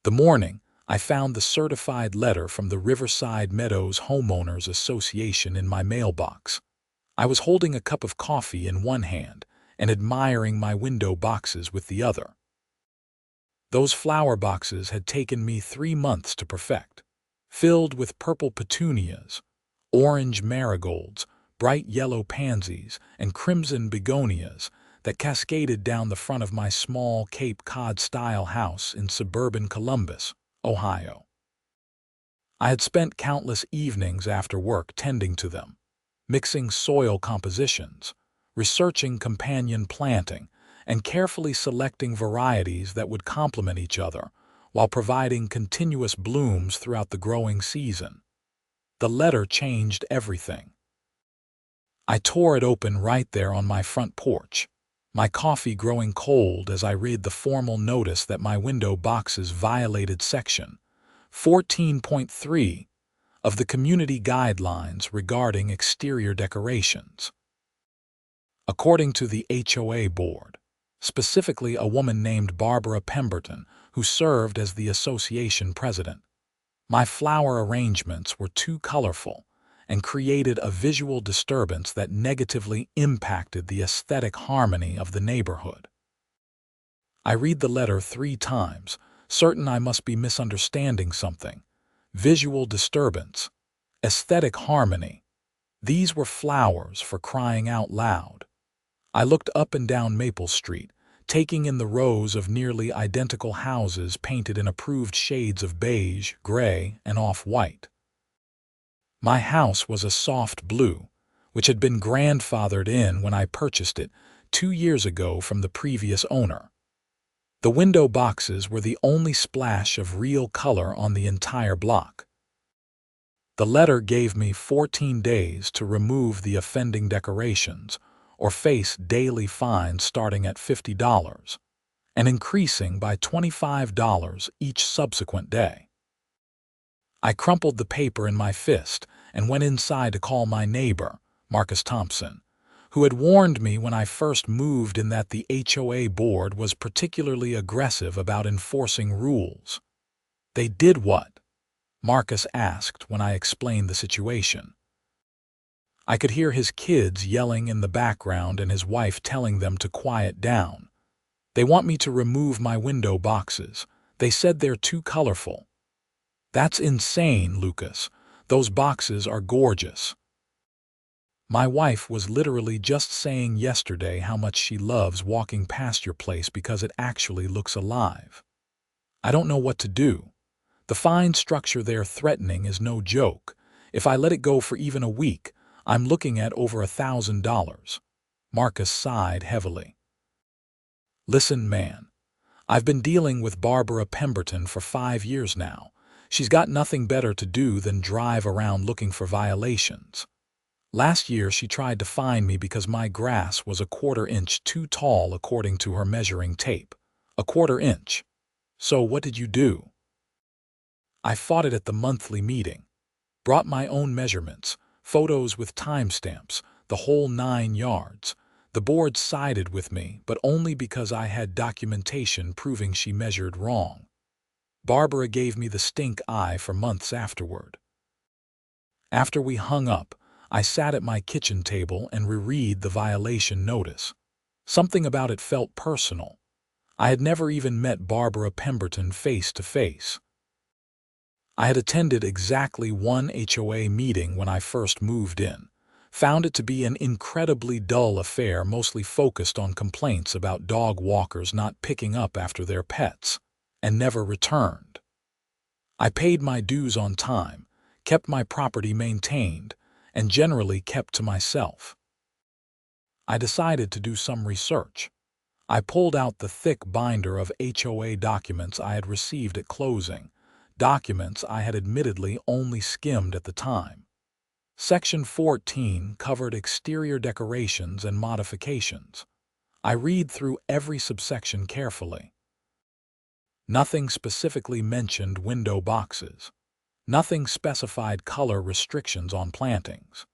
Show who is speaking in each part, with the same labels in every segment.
Speaker 1: The morning, I found the certified letter from the Riverside Meadows Homeowners Association in my mailbox. I was holding a cup of coffee in one hand and admiring my window boxes with the other. Those flower boxes had taken me 3 months to perfect, filled with purple petunias, orange marigolds, bright yellow pansies, and crimson begonias that cascaded down the front of my small Cape Cod-style house in suburban Columbus, Ohio. I had spent countless evenings after work tending to them, mixing soil compositions, researching companion planting, and carefully selecting varieties that would complement each other while providing continuous blooms throughout the growing season. The letter changed everything. I tore it open right there on my front porch, my coffee growing cold as I read the formal notice that my window boxes violated Section 14.3 of the Community Guidelines regarding exterior decorations. According to the HOA board, specifically a woman named Barbara Pemberton, who served as the association president, my flower arrangements were too colorful and created a visual disturbance that negatively impacted the aesthetic harmony of the neighborhood. I read the letter 3 times, certain I must be misunderstanding something. Visual disturbance, aesthetic harmony. These were flowers for crying out loud. I looked up and down Maple Street, taking in the rows of nearly identical houses painted in approved shades of beige, gray, and off-white. My house was a soft blue, which had been grandfathered in when I purchased it 2 years ago from the previous owner. The window boxes were the only splash of real color on the entire block. The letter gave me 14 days to remove the offending decorations, or face daily fines starting at $50 and increasing by $25 each subsequent day. I crumpled the paper in my fist and went inside to call my neighbor, Marcus Thompson, who had warned me when I first moved in that the HOA board was particularly aggressive about enforcing rules. They did what? Marcus asked when I explained the situation. I could hear his kids yelling in the background and his wife telling them to quiet down. They want me to remove my window boxes. They said they're too colorful. That's insane, Lucas. Those boxes are gorgeous. My wife was literally just saying yesterday how much she loves walking past your place because it actually looks alive. I don't know what to do. The fine structure they're threatening is no joke. If I let it go for even a week, I'm looking at over $1,000. Marcus sighed heavily. Listen, man. I've been dealing with Barbara Pemberton for 5 years now. She's got nothing better to do than drive around looking for violations. Last year she tried to fine me because my grass was 1/4 inch too tall according to her measuring tape. 1/4 inch. So what did you do? I fought it at the monthly meeting. Brought my own measurements, photos with timestamps, the whole 9 yards. The board sided with me, but only because I had documentation proving she measured wrong. Barbara gave me the stink eye for months afterward. After we hung up, I sat at my kitchen table and reread the violation notice. Something about it felt personal. I had never even met Barbara Pemberton face to face. I had attended exactly 1 HOA meeting when I first moved in, found it to be an incredibly dull affair mostly focused on complaints about dog walkers not picking up after their pets, and never returned. I paid my dues on time, kept my property maintained, and generally kept to myself. I decided to do some research. I pulled out the thick binder of HOA documents I had received at closing, documents I had admittedly only skimmed at the time. Section 14 covered exterior decorations and modifications. I read through every subsection carefully. Nothing specifically mentioned window boxes. Nothing specified color restrictions on plantings.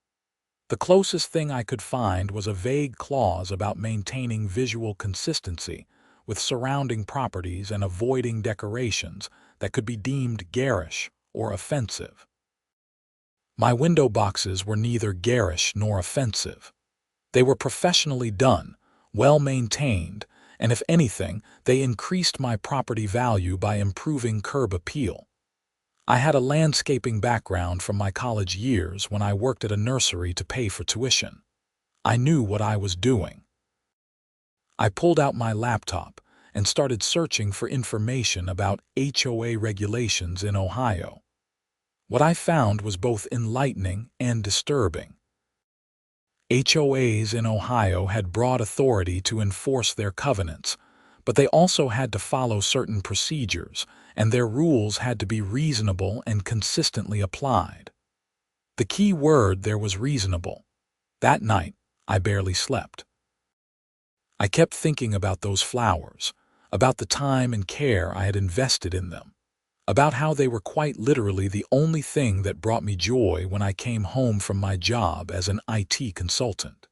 Speaker 1: The closest thing I could find was a vague clause about maintaining visual consistency with surrounding properties and avoiding decorations that could be deemed garish or offensive. My window boxes were neither garish nor offensive. They were professionally done, well-maintained, and if anything, they increased my property value by improving curb appeal. I had a landscaping background from my college years when I worked at a nursery to pay for tuition. I knew what I was doing. I pulled out my laptop and started searching for information about HOA regulations in Ohio. What I found was both enlightening and disturbing. HOAs in Ohio had broad authority to enforce their covenants, but they also had to follow certain procedures, and their rules had to be reasonable and consistently applied. The key word there was reasonable. That night, I barely slept. I kept thinking about those flowers, about the time and care I had invested in them, about how they were quite literally the only thing that brought me joy when I came home from my job as an IT consultant.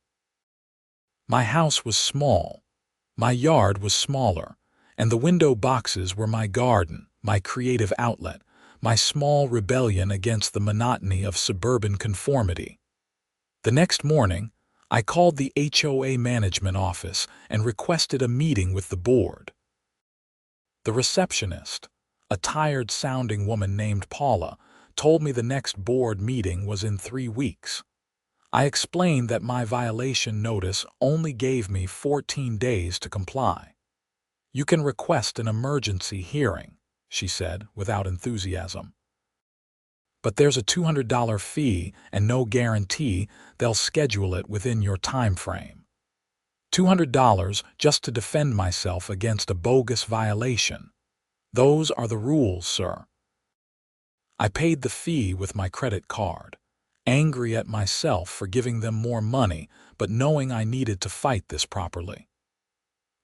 Speaker 1: My house was small, my yard was smaller, and the window boxes were my garden, my creative outlet, my small rebellion against the monotony of suburban conformity. The next morning, I called the HOA management office and requested a meeting with the board. The receptionist, a tired-sounding woman named Paula, told me the next board meeting was in 3 weeks. I explained that my violation notice only gave me 14 days to comply. "You can request an emergency hearing," she said without enthusiasm. "But there's a $200 fee and no guarantee they'll schedule it within your time frame. $200 just to defend myself against a bogus violation. Those are the rules, sir." I paid the fee with my credit card, angry at myself for giving them more money, but knowing I needed to fight this properly.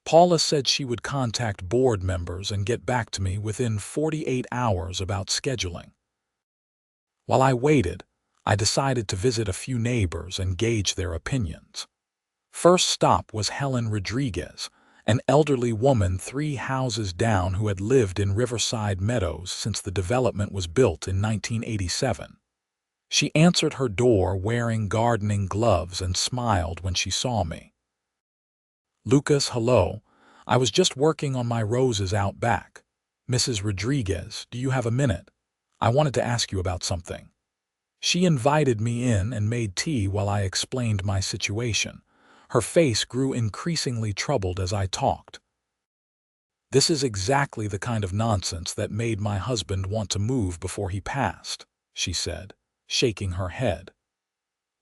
Speaker 1: Paula said she would contact board members and get back to me within 48 hours about scheduling. While I waited, I decided to visit a few neighbors and gauge their opinions. First stop was Helen Rodriguez, an elderly woman 3 houses down who had lived in Riverside Meadows since the development was built in 1987. She answered her door wearing gardening gloves and smiled when she saw me. "Lucas, hello. I was just working on my roses out back. Mrs. Rodriguez, do you have a minute? I wanted to ask you about something." She invited me in and made tea while I explained my situation. Her face grew increasingly troubled as I talked. "This is exactly the kind of nonsense that made my husband want to move before he passed," she said, shaking her head.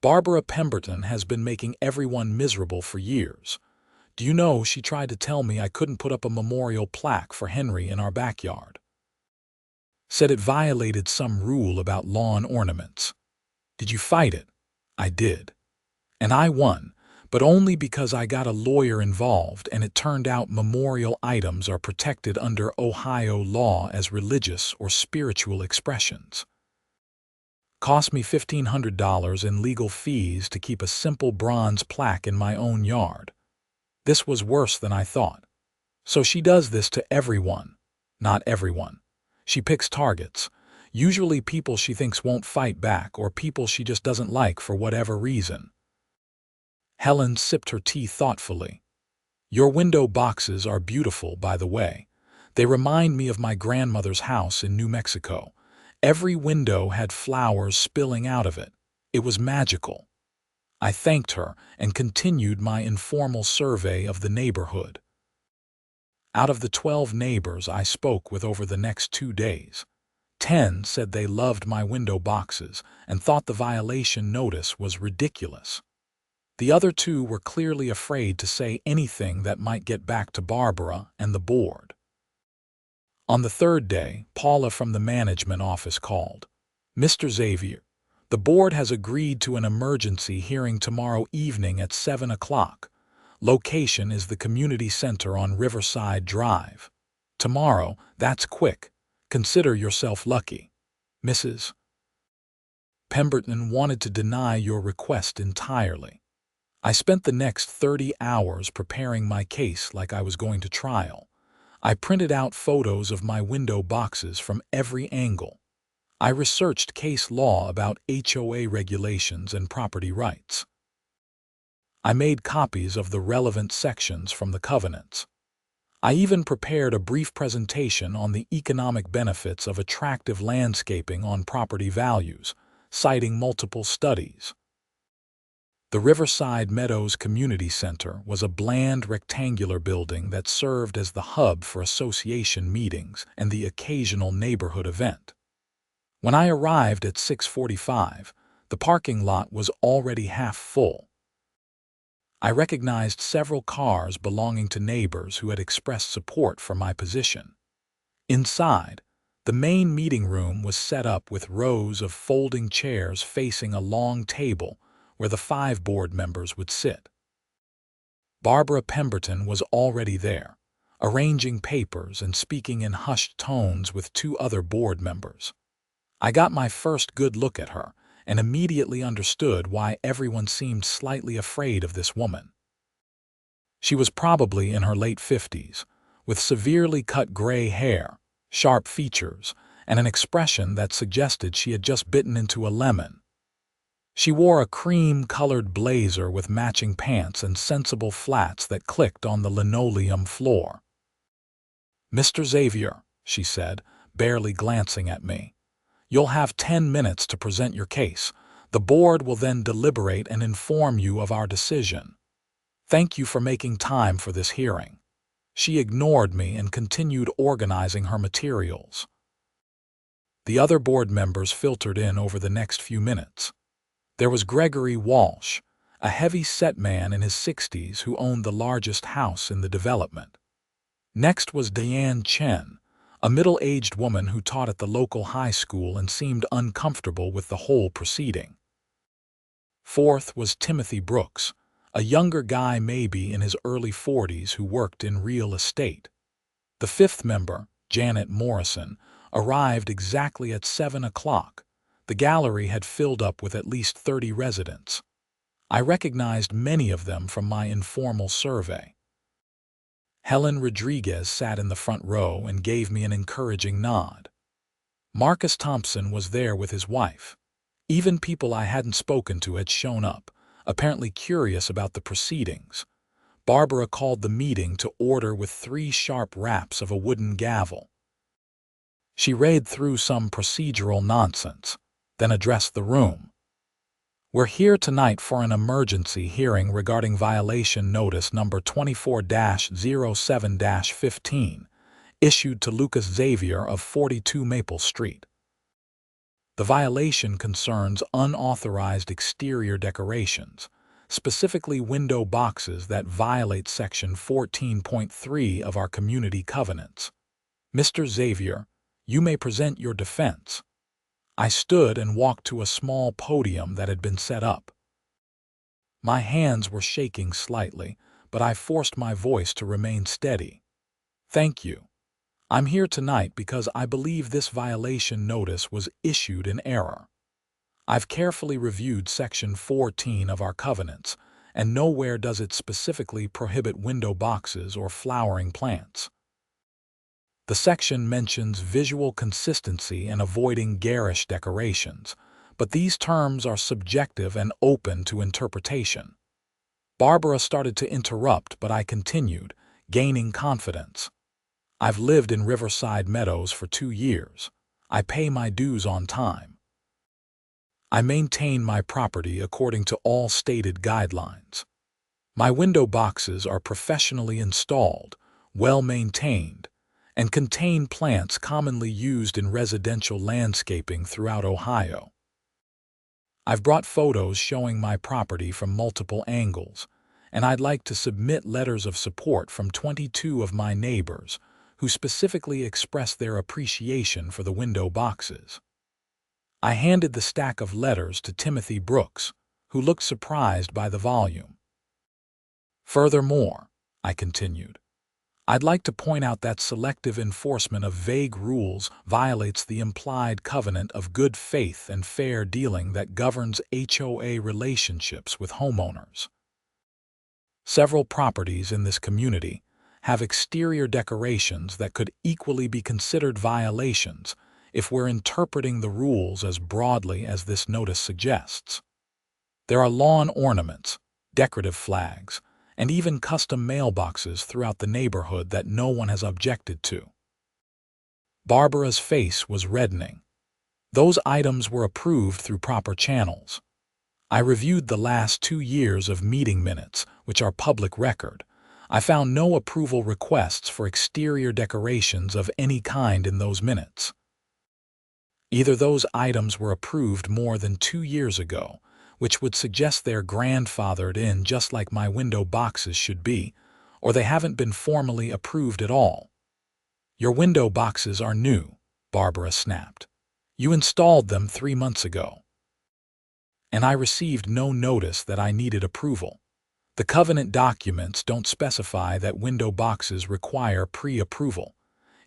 Speaker 1: "Barbara Pemberton has been making everyone miserable for years. Do you know she tried to tell me I couldn't put up a memorial plaque for Henry in our backyard. Said it violated some rule about lawn ornaments. Did you fight it?" "I did. And I won, but only because I got a lawyer involved and it turned out memorial items are protected under Ohio law as religious or spiritual expressions. Cost me $1,500 in legal fees to keep a simple bronze plaque in my own yard. This was worse than I thought. So she does this to everyone. Not everyone. She picks targets, usually people she thinks won't fight back or people she just doesn't like for whatever reason." Helen sipped her tea thoughtfully. "Your window boxes are beautiful, by the way. They remind me of my grandmother's house in New Mexico. Every window had flowers spilling out of it. It was magical." I thanked her and continued my informal survey of the neighborhood. Out of the 12 neighbors I spoke with over the next 2 days, 10 said they loved my window boxes and thought the violation notice was ridiculous. The other 2 were clearly afraid to say anything that might get back to Barbara and the board. On the 3rd day, Paula from the management office called. "Mr. Xavier, the board has agreed to an emergency hearing tomorrow evening at 7 o'clock. Location is the community center on Riverside Drive. Tomorrow, that's quick. Consider yourself lucky. Mrs. Pemberton wanted to deny your request entirely. I spent the next 30 hours preparing my case like I was going to trial. I printed out photos of my window boxes from every angle. I researched case law about HOA regulations and property rights. I made copies of the relevant sections from the covenants. I even prepared a brief presentation on the economic benefits of attractive landscaping on property values, citing multiple studies. The Riverside Meadows Community Center was a bland rectangular building that served as the hub for association meetings and the occasional neighborhood event. When I arrived at 6:45, the parking lot was already half full. I recognized several cars belonging to neighbors who had expressed support for my position. Inside, the main meeting room was set up with rows of folding chairs facing a long table where the 5 board members would sit. Barbara Pemberton was already there, arranging papers and speaking in hushed tones with 2 other board members. I got my first good look at her and immediately understood why everyone seemed slightly afraid of this woman. She was probably in her late 50s, with severely cut gray hair, sharp features, and an expression that suggested she had just bitten into a lemon. She wore a cream-colored blazer with matching pants and sensible flats that clicked on the linoleum floor. "Mr. Xavier," she said, barely glancing at me, "you'll have 10 minutes to present your case. The board will then deliberate and inform you of our decision. Thank you for making time for this hearing." She ignored me and continued organizing her materials. The other board members filtered in over the next few minutes. There was Gregory Walsh, a heavy-set man in his 60s who owned the largest house in the development. Next was Diane Chen, a middle-aged woman who taught at the local high school and seemed uncomfortable with the whole proceeding. Fourth was Timothy Brooks, a younger guy maybe in his early 40s who worked in real estate. The 5th member, Janet Morrison, arrived exactly at 7 o'clock. The gallery had filled up with at least 30 residents. I recognized many of them from my informal survey. Helen Rodriguez sat in the front row and gave me an encouraging nod. Marcus Thompson was there with his wife. Even people I hadn't spoken to had shown up, apparently curious about the proceedings. Barbara called the meeting to order with 3 sharp raps of a wooden gavel. She read through some procedural nonsense, then addressed the room. "We're here tonight for an emergency hearing regarding violation notice number 24-07-15, issued to Lucas Xavier of 42 Maple Street. The violation concerns unauthorized exterior decorations, specifically window boxes that violate Section 14.3 of our community covenants. Mr. Xavier, you may present your defense." I stood and walked to a small podium that had been set up. My hands were shaking slightly, but I forced my voice to remain steady. "Thank you. I'm here tonight because I believe this violation notice was issued in error. I've carefully reviewed Section 14 of our covenants, and nowhere does it specifically prohibit window boxes or flowering plants. The section mentions visual consistency and avoiding garish decorations, but these terms are subjective and open to interpretation." Barbara started to interrupt, but I continued, gaining confidence. "I've lived in Riverside Meadows for 2 years. I pay my dues on time. I maintain my property according to all stated guidelines. My window boxes are professionally installed, well-maintained, and contain plants commonly used in residential landscaping throughout Ohio. I've brought photos showing my property from multiple angles, and I'd like to submit letters of support from 22 of my neighbors who specifically expressed their appreciation for the window boxes." I handed the stack of letters to Timothy Brooks, who looked surprised by the volume. "Furthermore," I continued, "I'd like to point out that selective enforcement of vague rules violates the implied covenant of good faith and fair dealing that governs HOA relationships with homeowners. Several properties in this community have exterior decorations that could equally be considered violations if we're interpreting the rules as broadly as this notice suggests. There are lawn ornaments, decorative flags, and even custom mailboxes throughout the neighborhood that no one has objected to. Barbara's face was reddening. Those items were approved through proper channels. I reviewed the last 2 years of meeting minutes, which are public record. I found no approval requests for exterior decorations of any kind in those minutes. Either those items were approved more than 2 years ago, which would suggest they're grandfathered in just like my window boxes should be, or they haven't been formally approved at all. Your window boxes are new, Barbara snapped. You installed them 3 months ago. And I received no notice that I needed approval. The covenant documents don't specify that window boxes require pre-approval.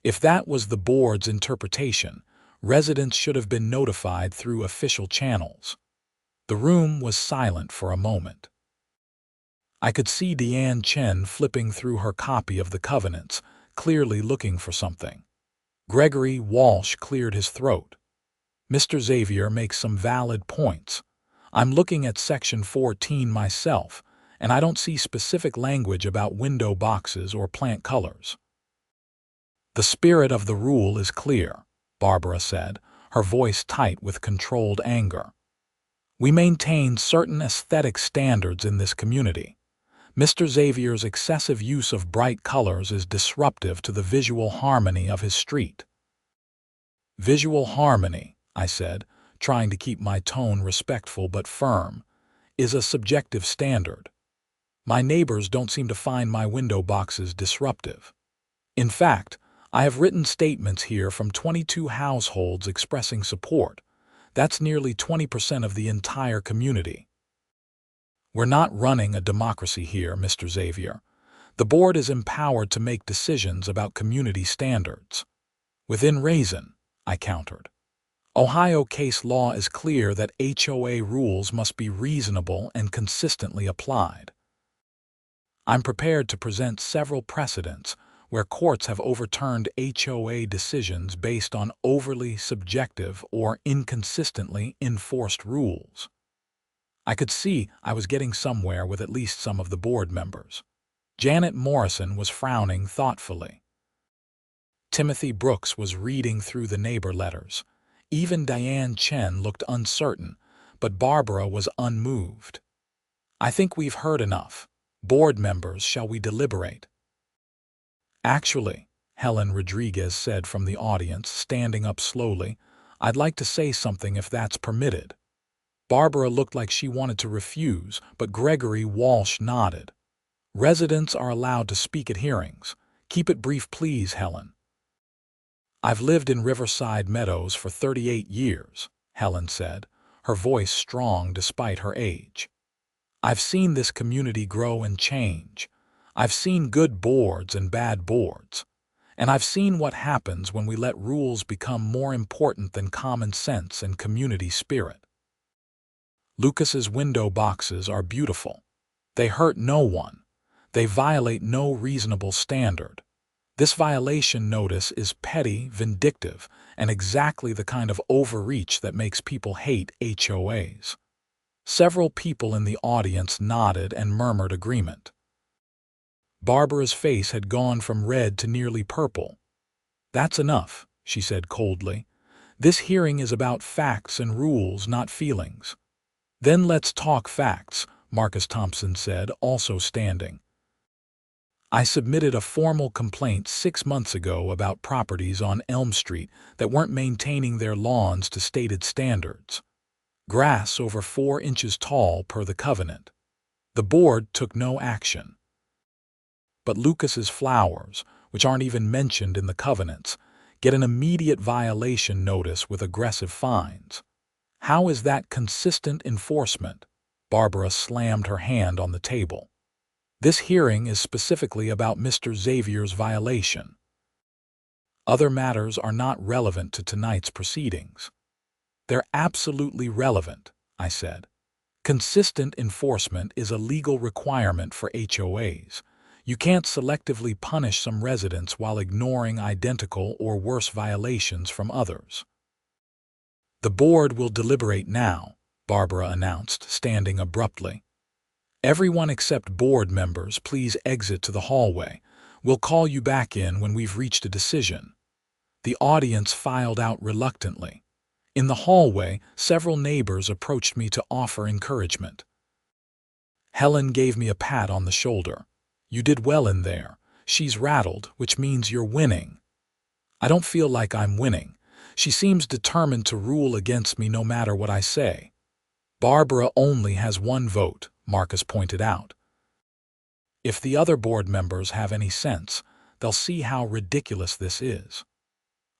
Speaker 1: If that was the board's interpretation, residents should have been notified through official channels. The room was silent for a moment. I could see Deanne Chen flipping through her copy of the covenants, clearly looking for something. Gregory Walsh cleared his throat. Mr. Xavier makes some valid points. I'm looking at Section 14 myself, and I don't see specific language about window boxes or plant colors. The spirit of the rule is clear, Barbara said, her voice tight with controlled anger. We maintain certain aesthetic standards in this community. Mr. Xavier's excessive use of bright colors is disruptive to the visual harmony of his street. Visual harmony, I said, trying to keep my tone respectful but firm, is a subjective standard. My neighbors don't seem to find my window boxes disruptive. In fact, I have written statements here from 22 households expressing support. That's nearly 20% of the entire community. We're not running a democracy here, Mr. Xavier. The board is empowered to make decisions about community standards. Within reason, I countered. Ohio case law is clear that HOA rules must be reasonable and consistently applied. I'm prepared to present several precedents where courts have overturned HOA decisions based on overly subjective or inconsistently enforced rules. I could see I was getting somewhere with at least some of the board members. Janet Morrison was frowning thoughtfully. Timothy Brooks was reading through the neighbor letters. Even Diane Chen looked uncertain, but Barbara was unmoved. I think we've heard enough. Board members, shall we deliberate? Actually, Helen Rodriguez said from the audience, standing up slowly, I'd like to say something if that's permitted. Barbara looked like she wanted to refuse, but Gregory Walsh nodded. Residents are allowed to speak at hearings. Keep it brief, please, Helen. I've lived in Riverside Meadows for 38 years, Helen said, her voice strong despite her age. I've seen this community grow and change. I've seen good boards and bad boards. And I've seen what happens when we let rules become more important than common sense and community spirit. Lucas's window boxes are beautiful. They hurt no one. They violate no reasonable standard. This violation notice is petty, vindictive, and exactly the kind of overreach that makes people hate HOAs. Several people in the audience nodded and murmured agreement. Barbara's face had gone from red to nearly purple. That's enough, she said coldly. This hearing is about facts and rules, not feelings. Then let's talk facts, Marcus Thompson said, also standing. I submitted a formal complaint 6 months ago about properties on Elm Street that weren't maintaining their lawns to stated standards. Grass over 4 inches tall per the covenant. The board took no action. But Lucas's flowers, which aren't even mentioned in the covenants, get an immediate violation notice with aggressive fines. How is that consistent enforcement? Barbara slammed her hand on the table. This hearing is specifically about Mr. Xavier's violation. Other matters are not relevant to tonight's proceedings. They're absolutely relevant, I said. Consistent enforcement is a legal requirement for HOAs. You can't selectively punish some residents while ignoring identical or worse violations from others. The board will deliberate now, Barbara announced, standing abruptly. Everyone except board members, please exit to the hallway. We'll call you back in when we've reached a decision. The audience filed out reluctantly. In the hallway, several neighbors approached me to offer encouragement. Helen gave me a pat on the shoulder. You did well in there. She's rattled, which means you're winning. I don't feel like I'm winning. She seems determined to rule against me no matter what I say. Barbara only has one vote, Marcus pointed out. If the other board members have any sense, they'll see how ridiculous this is.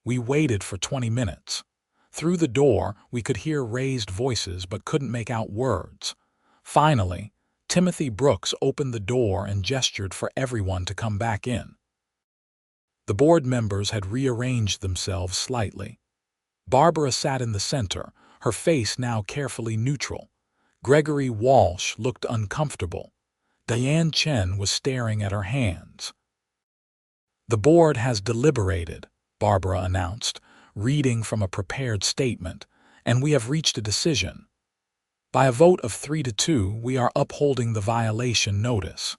Speaker 1: We waited for 20 minutes. Through the door, we could hear raised voices but couldn't make out words. Finally, Timothy Brooks opened the door and gestured for everyone to come back in. The board members had rearranged themselves slightly. Barbara sat in the center, her face now carefully neutral. Gregory Walsh looked uncomfortable. Diane Chen was staring at her hands. The board has deliberated, Barbara announced, reading from a prepared statement, and we have reached a decision. By a vote of 3-2, we are upholding the violation notice.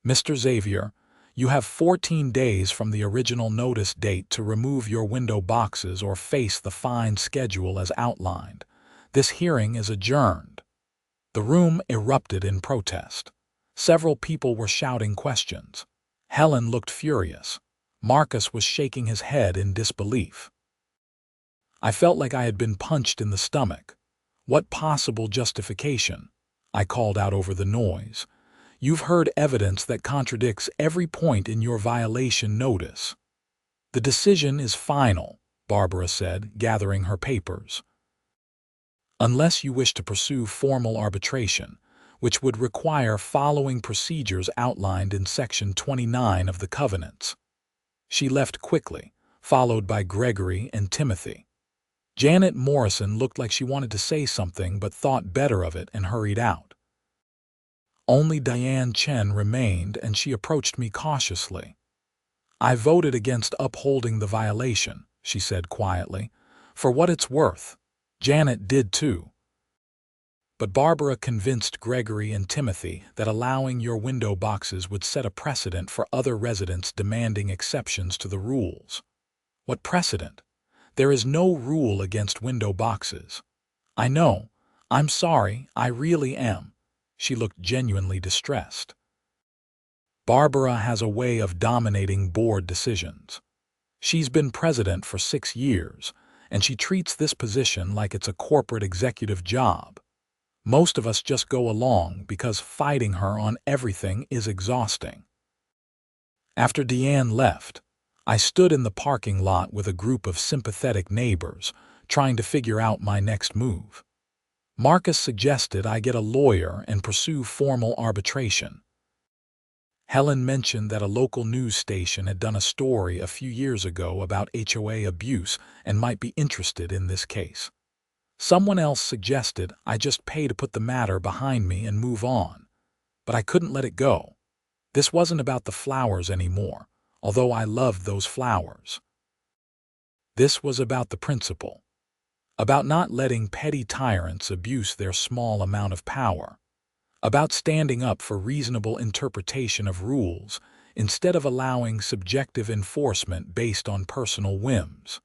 Speaker 1: Mr. Xavier, you have 14 days from the original notice date to remove your window boxes or face the fine schedule as outlined. This hearing is adjourned. The room erupted in protest. Several people were shouting questions. Helen looked furious. Marcus was shaking his head in disbelief. I felt like I had been punched in the stomach. What possible justification? I called out over the noise. You've heard evidence that contradicts every point in your violation notice. The decision is final, Barbara said, gathering her papers. Unless you wish to pursue formal arbitration, which would require following procedures outlined in Section 29 of the Covenants. She left quickly, followed by Gregory and Timothy. Janet Morrison looked like she wanted to say something but thought better of it and hurried out. Only Diane Chen remained, and she approached me cautiously. I voted against upholding the violation, she said quietly. For what it's worth. Janet did too. But Barbara convinced Gregory and Timothy that allowing your window boxes would set a precedent for other residents demanding exceptions to the rules. What precedent? There is no rule against window boxes. I know. I'm sorry, I really am. She looked genuinely distressed. Barbara has a way of dominating board decisions. She's been president for 6 years, and she treats this position like it's a corporate executive job. Most of us just go along because fighting her on everything is exhausting. After Deanne left, I stood in the parking lot with a group of sympathetic neighbors, trying to figure out my next move. Marcus suggested I get a lawyer and pursue formal arbitration. Helen mentioned that a local news station had done a story a few years ago about HOA abuse and might be interested in this case. Someone else suggested I just pay to put the matter behind me and move on. But I couldn't let it go. This wasn't about the flowers anymore, although I loved those flowers. This was about the principle. About not letting petty tyrants abuse their small amount of power. About standing up for reasonable interpretation of rules instead of allowing subjective enforcement based on personal whims.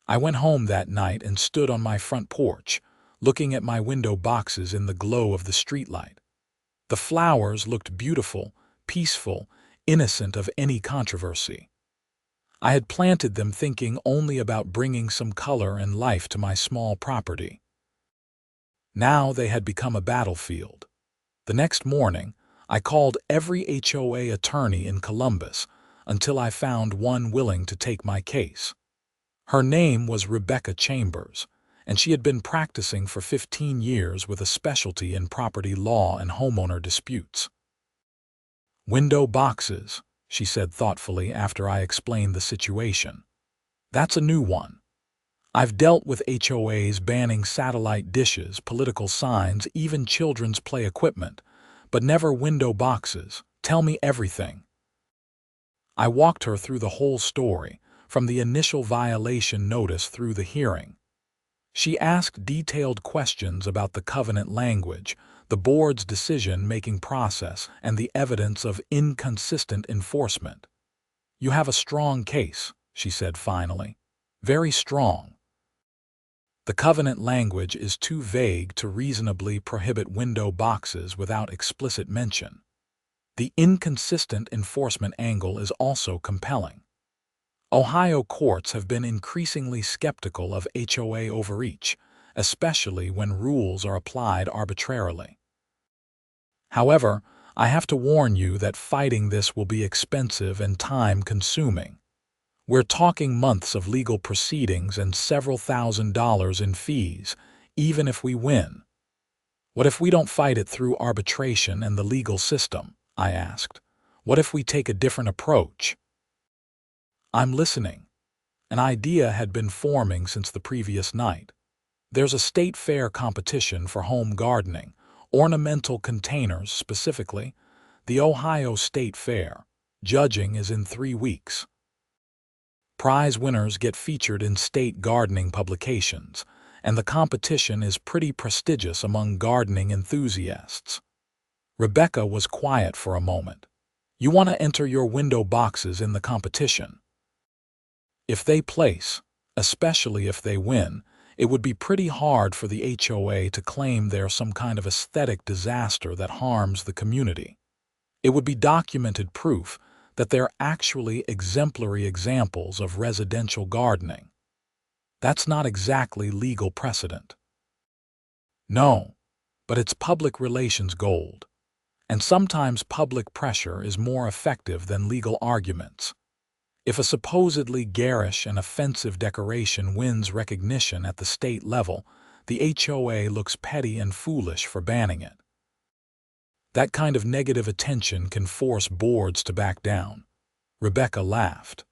Speaker 1: I went home that night and stood on my front porch, looking at my window boxes in the glow of the streetlight. The flowers looked beautiful, peaceful, innocent of any controversy. I had planted them thinking only about bringing some color and life to my small property. Now they had become a battlefield. The next morning, I called every HOA attorney in Columbus until I found one willing to take my case. Her name was Rebecca Chambers, and she had been practicing for 15 years with a specialty in property law and homeowner disputes. Window boxes, she said thoughtfully after I explained the situation. That's a new one. I've dealt with HOAs banning satellite dishes, political signs, even children's play equipment, but never window boxes. Tell me everything." I walked her through the whole story, from the initial violation notice through the hearing. She asked detailed questions about the covenant language, the board's decision-making process, and the evidence of inconsistent enforcement. "You have a strong case," she said finally. "Very strong. The covenant language is too vague to reasonably prohibit window boxes without explicit mention. The inconsistent enforcement angle is also compelling. Ohio courts have been increasingly skeptical of HOA overreach, especially when rules are applied arbitrarily. However, I have to warn you that fighting this will be expensive and time-consuming. We're talking months of legal proceedings and several $1,000s in fees, even if we win." "What if we don't fight it through arbitration and the legal system?" I asked. "What if we take a different approach?" "I'm listening." An idea had been forming since the previous night. There's a state fair competition for home gardening, ornamental containers specifically, the Ohio State Fair. Judging is in 3 weeks. Prize winners get featured in state gardening publications, and the competition is pretty prestigious among gardening enthusiasts. Rebecca was quiet for a moment. "You want to enter your window boxes in the competition? If they place, especially if they win, it would be pretty hard for the HOA to claim they're some kind of aesthetic disaster that harms the community. It would be documented proof that they're actually exemplary examples of residential gardening. That's not exactly legal precedent." "No, but it's public relations gold. And sometimes public pressure is more effective than legal arguments. If a supposedly garish and offensive decoration wins recognition at the state level, the HOA looks petty and foolish for banning it. That kind of negative attention can force boards to back down." Rebecca laughed.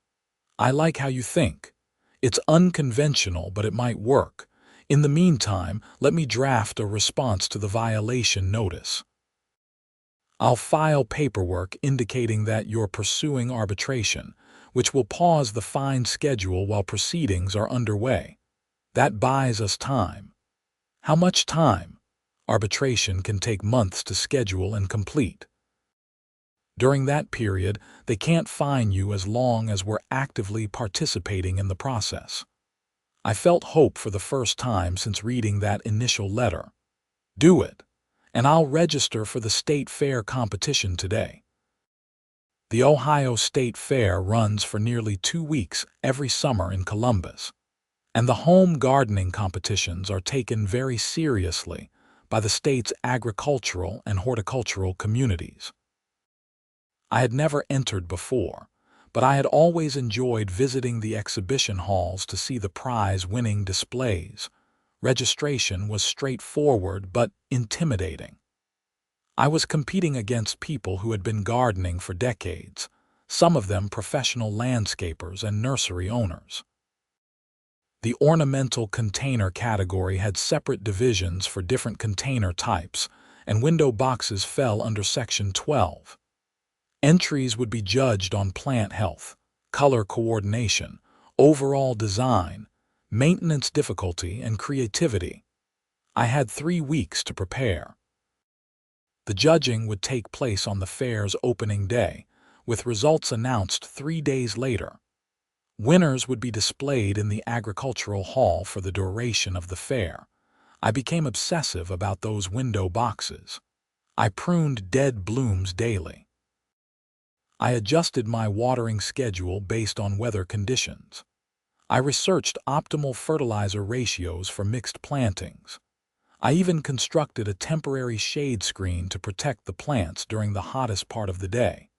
Speaker 1: "I like how you think. It's unconventional, but it might work. In the meantime, let me draft a response to the violation notice. I'll file paperwork indicating that you're pursuing arbitration, which will pause the fine schedule while proceedings are underway. That buys us time." "How much time?" "Arbitration can take months to schedule and complete. During that period, they can't fine you as long as we're actively participating in the process." I felt hope for the first time since reading that initial letter. "Do it, and I'll register for the state fair competition today." The Ohio State Fair runs for nearly 2 weeks every summer in Columbus, and the home gardening competitions are taken very seriously by the state's agricultural and horticultural communities. I had never entered before, but I had always enjoyed visiting the exhibition halls to see the prize-winning displays. Registration was straightforward but intimidating. I was competing against people who had been gardening for decades, some of them professional landscapers and nursery owners. The ornamental container category had separate divisions for different container types, and window boxes fell under Section 12. Entries would be judged on plant health, color coordination, overall design, maintenance difficulty, and creativity. I had 3 weeks to prepare. The judging would take place on the fair's opening day, with results announced 3 days later. Winners would be displayed in the agricultural hall for the duration of the fair. I became obsessive about those window boxes. I pruned dead blooms daily. I adjusted my watering schedule based on weather conditions. I researched optimal fertilizer ratios for mixed plantings. I even constructed a temporary shade screen to protect the plants during the hottest part of the day.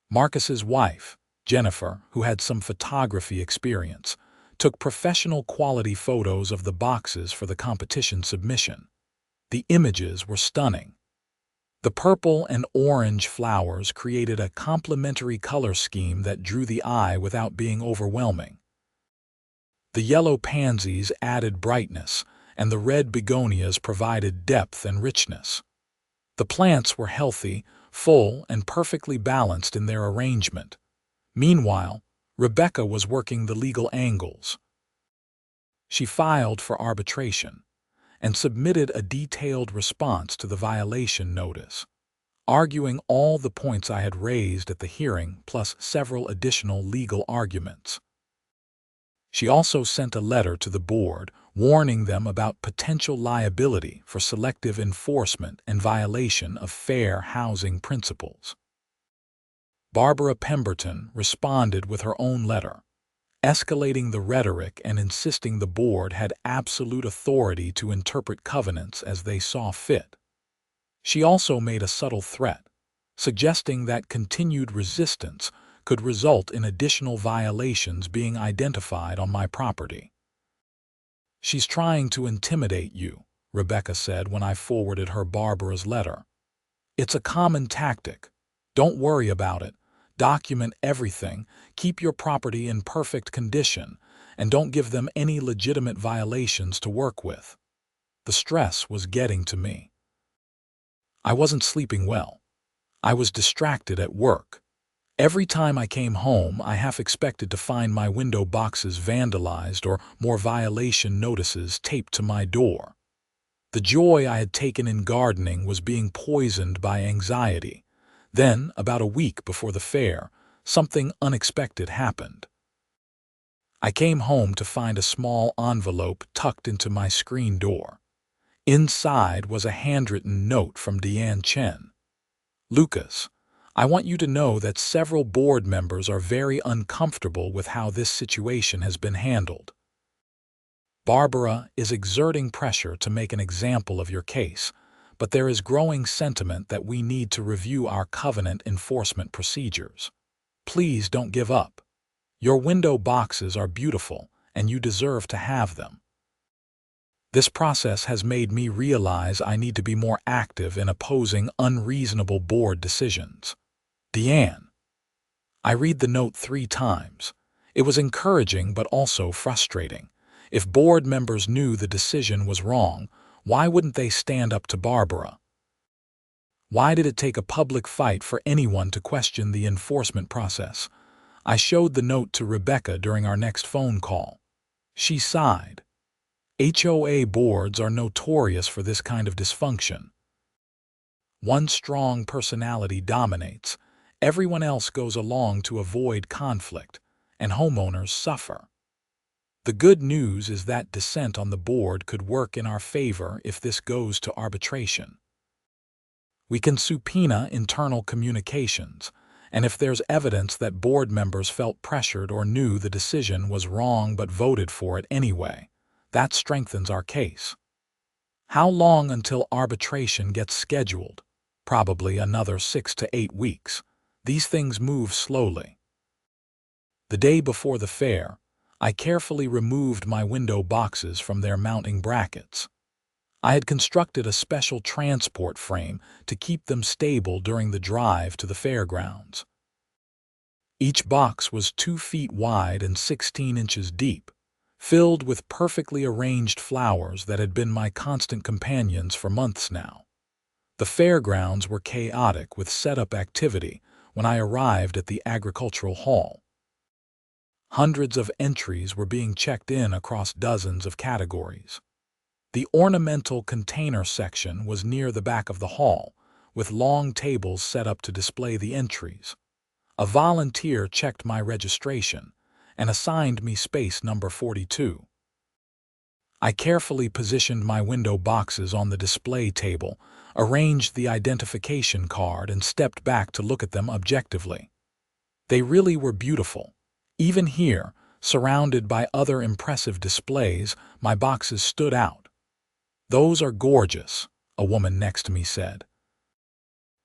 Speaker 1: Marcus's wife, Jennifer, who had some photography experience, took professional quality photos of the boxes for the competition submission. The images were stunning. The purple and orange flowers created a complementary color scheme that drew the eye without being overwhelming. The yellow pansies added brightness, and the red begonias provided depth and richness. The plants were healthy, full, and perfectly balanced in their arrangement. Meanwhile, Rebecca was working the legal angles. She filed for arbitration and submitted a detailed response to the violation notice, arguing all the points I had raised at the hearing plus several additional legal arguments. She also sent a letter to the board warning them about potential liability for selective enforcement and violation of fair housing principles. Barbara Pemberton responded with her own letter, escalating the rhetoric and insisting the board had absolute authority to interpret covenants as they saw fit. She also made a subtle threat, suggesting that continued resistance could result in additional violations being identified on my property. "She's trying to intimidate you," Rebecca said when I forwarded her Barbara's letter. "It's a common tactic. Don't worry about it. Document everything, keep your property in perfect condition, and don't give them any legitimate violations to work with." The stress was getting to me. I wasn't sleeping well. I was distracted at work. Every time I came home, I half expected to find my window boxes vandalized or more violation notices taped to my door. The joy I had taken in gardening was being poisoned by anxiety. Then, about a week before the fair, something unexpected happened. I came home to find a small envelope tucked into my screen door. Inside was a handwritten note from Deanne Chen. "Lucas, I want you to know that several board members are very uncomfortable with how this situation has been handled. Barbara is exerting pressure to make an example of your case, but there is growing sentiment that we need to review our covenant enforcement procedures. Please don't give up. Your window boxes are beautiful, and you deserve to have them. This process has made me realize I need to be more active in opposing unreasonable board decisions. Deanne." I read the note 3 times. It was encouraging but also frustrating. If board members knew the decision was wrong, why wouldn't they stand up to Barbara? Why did it take a public fight for anyone to question the enforcement process? I showed the note to Rebecca during our next phone call. She sighed. HOA boards are notorious for this kind of dysfunction. One strong personality dominates, everyone else goes along to avoid conflict, and homeowners suffer. The good news is that dissent on the board could work in our favor if this goes to arbitration. We can subpoena internal communications, and if there's evidence that board members felt pressured or knew the decision was wrong but voted for it anyway, that strengthens our case. How long until arbitration gets scheduled? Probably another 6 to 8 weeks. These things move slowly. The day before the fair, I carefully removed my window boxes from their mounting brackets. I had constructed a special transport frame to keep them stable during the drive to the fairgrounds. Each box was 2 feet wide and 16 inches deep, filled with perfectly arranged flowers that had been my constant companions for months now. The fairgrounds were chaotic with setup activity when I arrived at the agricultural hall. Hundreds of entries were being checked in across dozens of categories. The ornamental container section was near the back of the hall, with long tables set up to display the entries. A volunteer checked my registration and assigned me space number 42. I carefully positioned my window boxes on the display table, arranged the identification card, and stepped back to look at them objectively. They really were beautiful. Even here, surrounded by other impressive displays, my boxes stood out. "Those are gorgeous," a woman next to me said.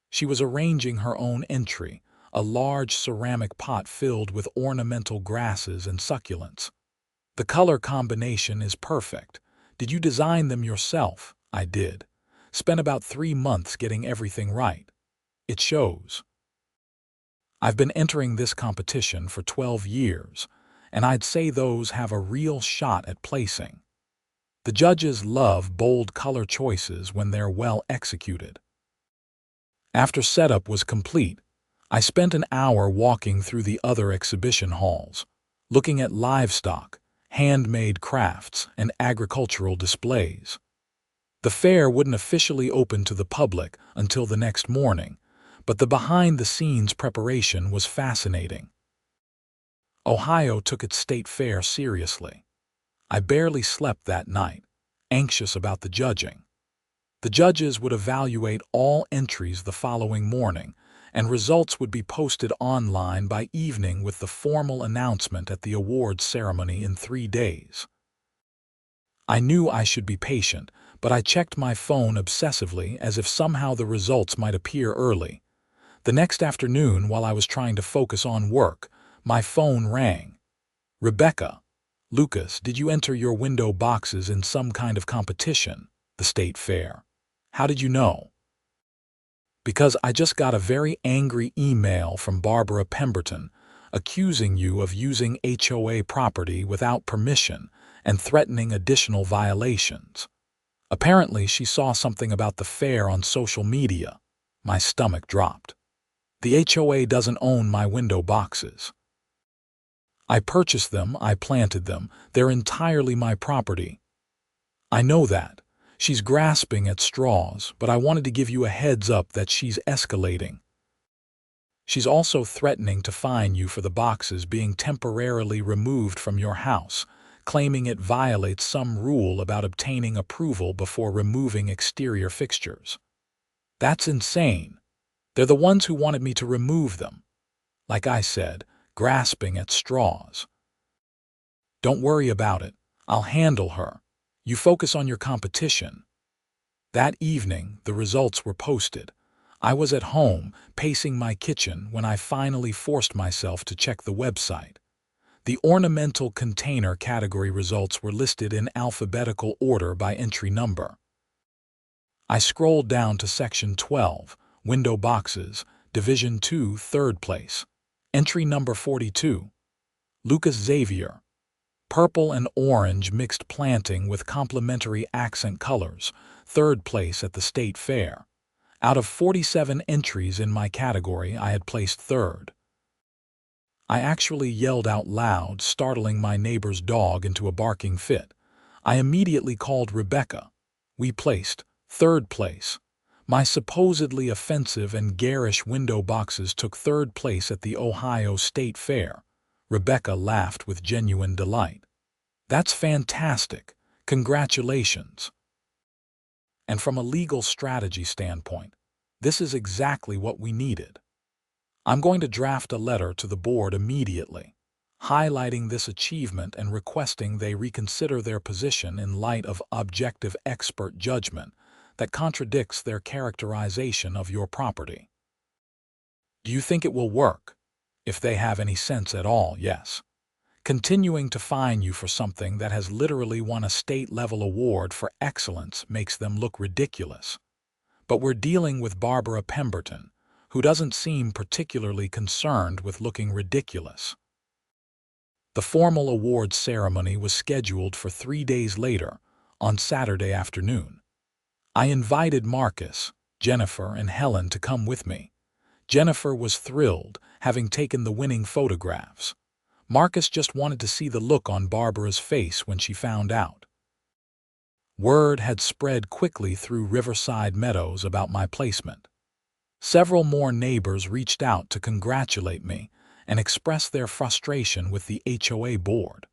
Speaker 1: She was arranging her own entry, a large ceramic pot filled with ornamental grasses and succulents. "The color combination is perfect. Did you design them yourself?" I did. Spent about 3 months getting everything right. It shows. I've been entering this competition for 12 years, and I'd say those have a real shot at placing. The judges love bold color choices when they're well executed. After setup was complete, I spent an hour walking through the other exhibition halls, looking at livestock, handmade crafts, and agricultural displays. The fair wouldn't officially open to the public until the next morning, but the behind-the-scenes preparation was fascinating. Ohio took its state fair seriously. I barely slept that night, anxious about the judging. The judges would evaluate all entries the following morning, and results would be posted online by evening with the formal announcement at the awards ceremony in 3 days. I knew I should be patient, but I checked my phone obsessively as if somehow the results might appear early. The next afternoon, while I was trying to focus on work, my phone rang. "Rebecca, Lucas, did you enter your window boxes in some kind of competition, the state fair? How did you know?" "Because I just got a very angry email from Barbara Pemberton accusing you of using HOA property without permission and threatening additional violations. Apparently, she saw something about the fair on social media." My stomach dropped. "The HOA doesn't own my window boxes. I purchased them, I planted them, they're entirely my property." "I know that. She's grasping at straws, but I wanted to give you a heads up that she's escalating. She's also threatening to fine you for the boxes being temporarily removed from your house, claiming it violates some rule about obtaining approval before removing exterior fixtures." "That's insane. They're the ones who wanted me to remove them." Like I said, grasping at straws. "Don't worry about it. I'll handle her. You focus on your competition." That evening, the results were posted. I was at home, pacing my kitchen, when I finally forced myself to check the website. The ornamental container category results were listed in alphabetical order by entry number. I scrolled down to Section 12, Window Boxes, Division 2, 3rd place. Entry number 42. Lucas Xavier. Purple and orange mixed planting with complementary accent colors, 3rd place at the state fair. Out of 47 entries in my category, I had placed 3rd. I actually yelled out loud, startling my neighbor's dog into a barking fit. I immediately called Rebecca. We placed 3rd place. My supposedly offensive and garish window boxes took 3rd place at the Ohio State Fair. Rebecca laughed with genuine delight. "That's fantastic. Congratulations." And from a legal strategy standpoint, this is exactly what we needed. I'm going to draft a letter to the board immediately, highlighting this achievement and requesting they reconsider their position in light of objective expert judgment that contradicts their characterization of your property. Do you think it will work? If they have any sense at all, yes. Continuing to fine you for something that has literally won a state-level award for excellence makes them look ridiculous. But we're dealing with Barbara Pemberton, who doesn't seem particularly concerned with looking ridiculous. The formal awards ceremony was scheduled for 3 days later, on Saturday afternoon. I invited Marcus, Jennifer, and Helen to come with me. Jennifer was thrilled, having taken the winning photographs. Marcus just wanted to see the look on Barbara's face when she found out. Word had spread quickly through Riverside Meadows about my placement. Several more neighbors reached out to congratulate me and express their frustration with the HOA board.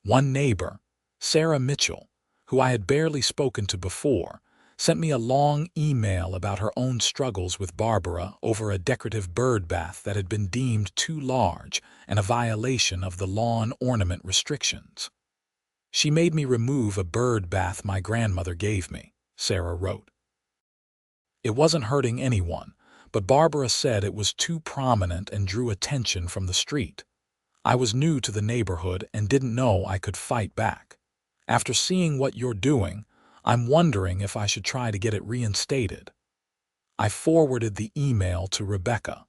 Speaker 1: One neighbor, Sarah Mitchell, who I had barely spoken to before, sent me a long email about her own struggles with Barbara over a decorative bird bath that had been deemed too large and a violation of the lawn ornament restrictions. "She made me remove a bird bath my grandmother gave me," Sarah wrote. "It wasn't hurting anyone, but Barbara said it was too prominent and drew attention from the street. I was new to the neighborhood and didn't know I could fight back. After seeing what you're doing, I'm wondering if I should try to get it reinstated." I forwarded the email to Rebecca.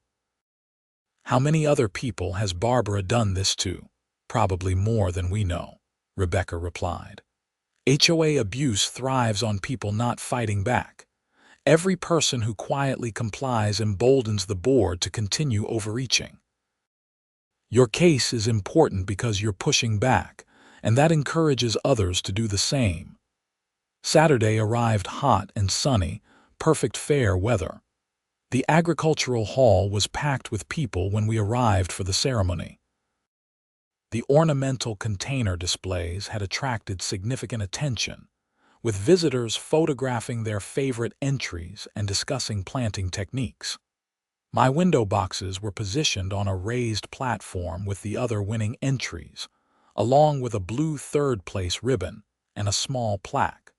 Speaker 1: "How many other people has Barbara done this to?" "Probably more than we know," Rebecca replied. "HOA abuse thrives on people not fighting back. Every person who quietly complies emboldens the board to continue overreaching. Your case is important because you're pushing back, and that encourages others to do the same. Saturday arrived hot and sunny, perfect fair weather. The agricultural hall was packed with people when we arrived for the ceremony. The ornamental container displays had attracted significant attention, with visitors photographing their favorite entries and discussing planting techniques. My window boxes were positioned on a raised platform with the other winning entries, along with a blue third-place ribbon and a small plaque.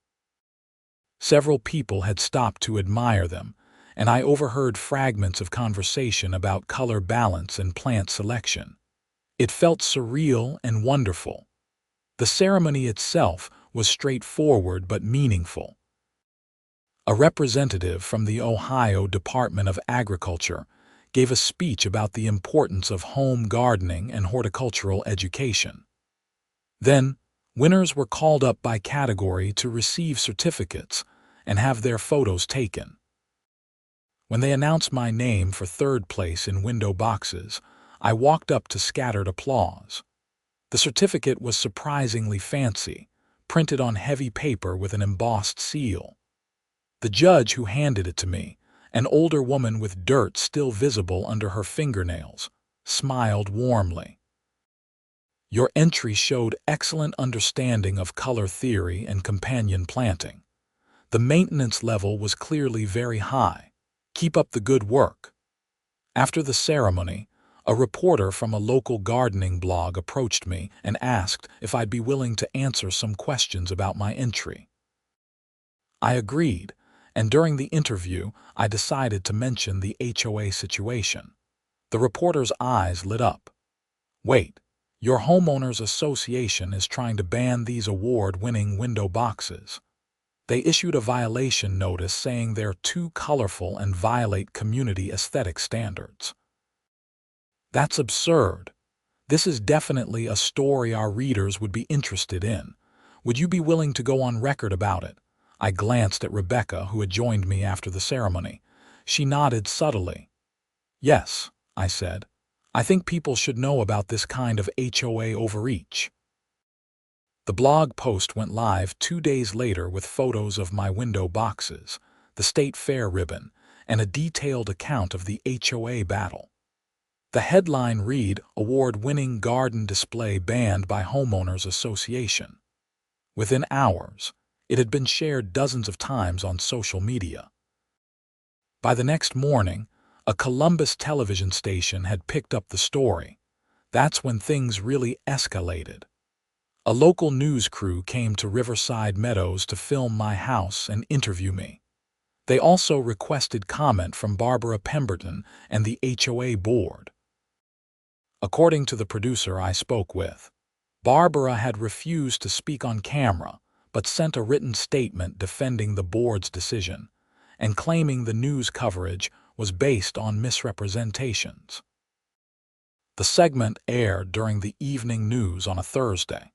Speaker 1: Several people had stopped to admire them, and I overheard fragments of conversation about color balance and plant selection. It felt surreal and wonderful. The ceremony itself was straightforward but meaningful. A representative from the Ohio Department of Agriculture gave a speech about the importance of home gardening and horticultural education. Then, winners were called up by category to receive certificates and have their photos taken. When they announced my name for third place in window boxes, I walked up to scattered applause. The certificate was surprisingly fancy, printed on heavy paper with an embossed seal. The judge who handed it to me, an older woman with dirt still visible under her fingernails, smiled warmly. Your entry showed excellent understanding of color theory and companion planting. The maintenance level was clearly very high. Keep up the good work. After the ceremony, a reporter from a local gardening blog approached me and asked if I'd be willing to answer some questions about my entry. I agreed, and during the interview, I decided to mention the HOA situation. The reporter's eyes lit up. Wait, your homeowners association is trying to ban these award-winning window boxes. They issued a violation notice saying they're too colorful and violate community aesthetic standards. That's absurd. This is definitely a story our readers would be interested in. Would you be willing to go on record about it? I glanced at Rebecca, who had joined me after the ceremony. She nodded subtly. Yes, I said. I think people should know about this kind of HOA overreach. The blog post went live 2 days later with photos of my window boxes, the state fair ribbon, and a detailed account of the HOA battle. The headline read, "Award-winning garden display banned by Homeowners Association." Within hours, it had been shared dozens of times on social media. By the next morning, a Columbus television station had picked up the story. That's when things really escalated. A local news crew came to Riverside Meadows to film my house and interview me. They also requested comment from Barbara Pemberton and the HOA board. According to the producer I spoke with, Barbara had refused to speak on camera, but sent a written statement defending the board's decision and claiming the news coverage was based on misrepresentations. The segment aired during the evening news on a Thursday,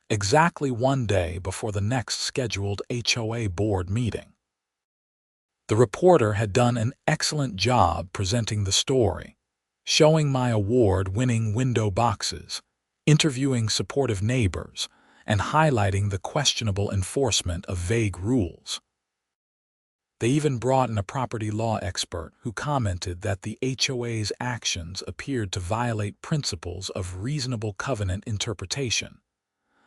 Speaker 1: exactly 1 day before the next scheduled HOA board meeting. The reporter had done an excellent job presenting the story, showing my award-winning window boxes, interviewing supportive neighbors, and highlighting the questionable enforcement of vague rules. They even brought in a property law expert who commented that the HOA's actions appeared to violate principles of reasonable covenant interpretation.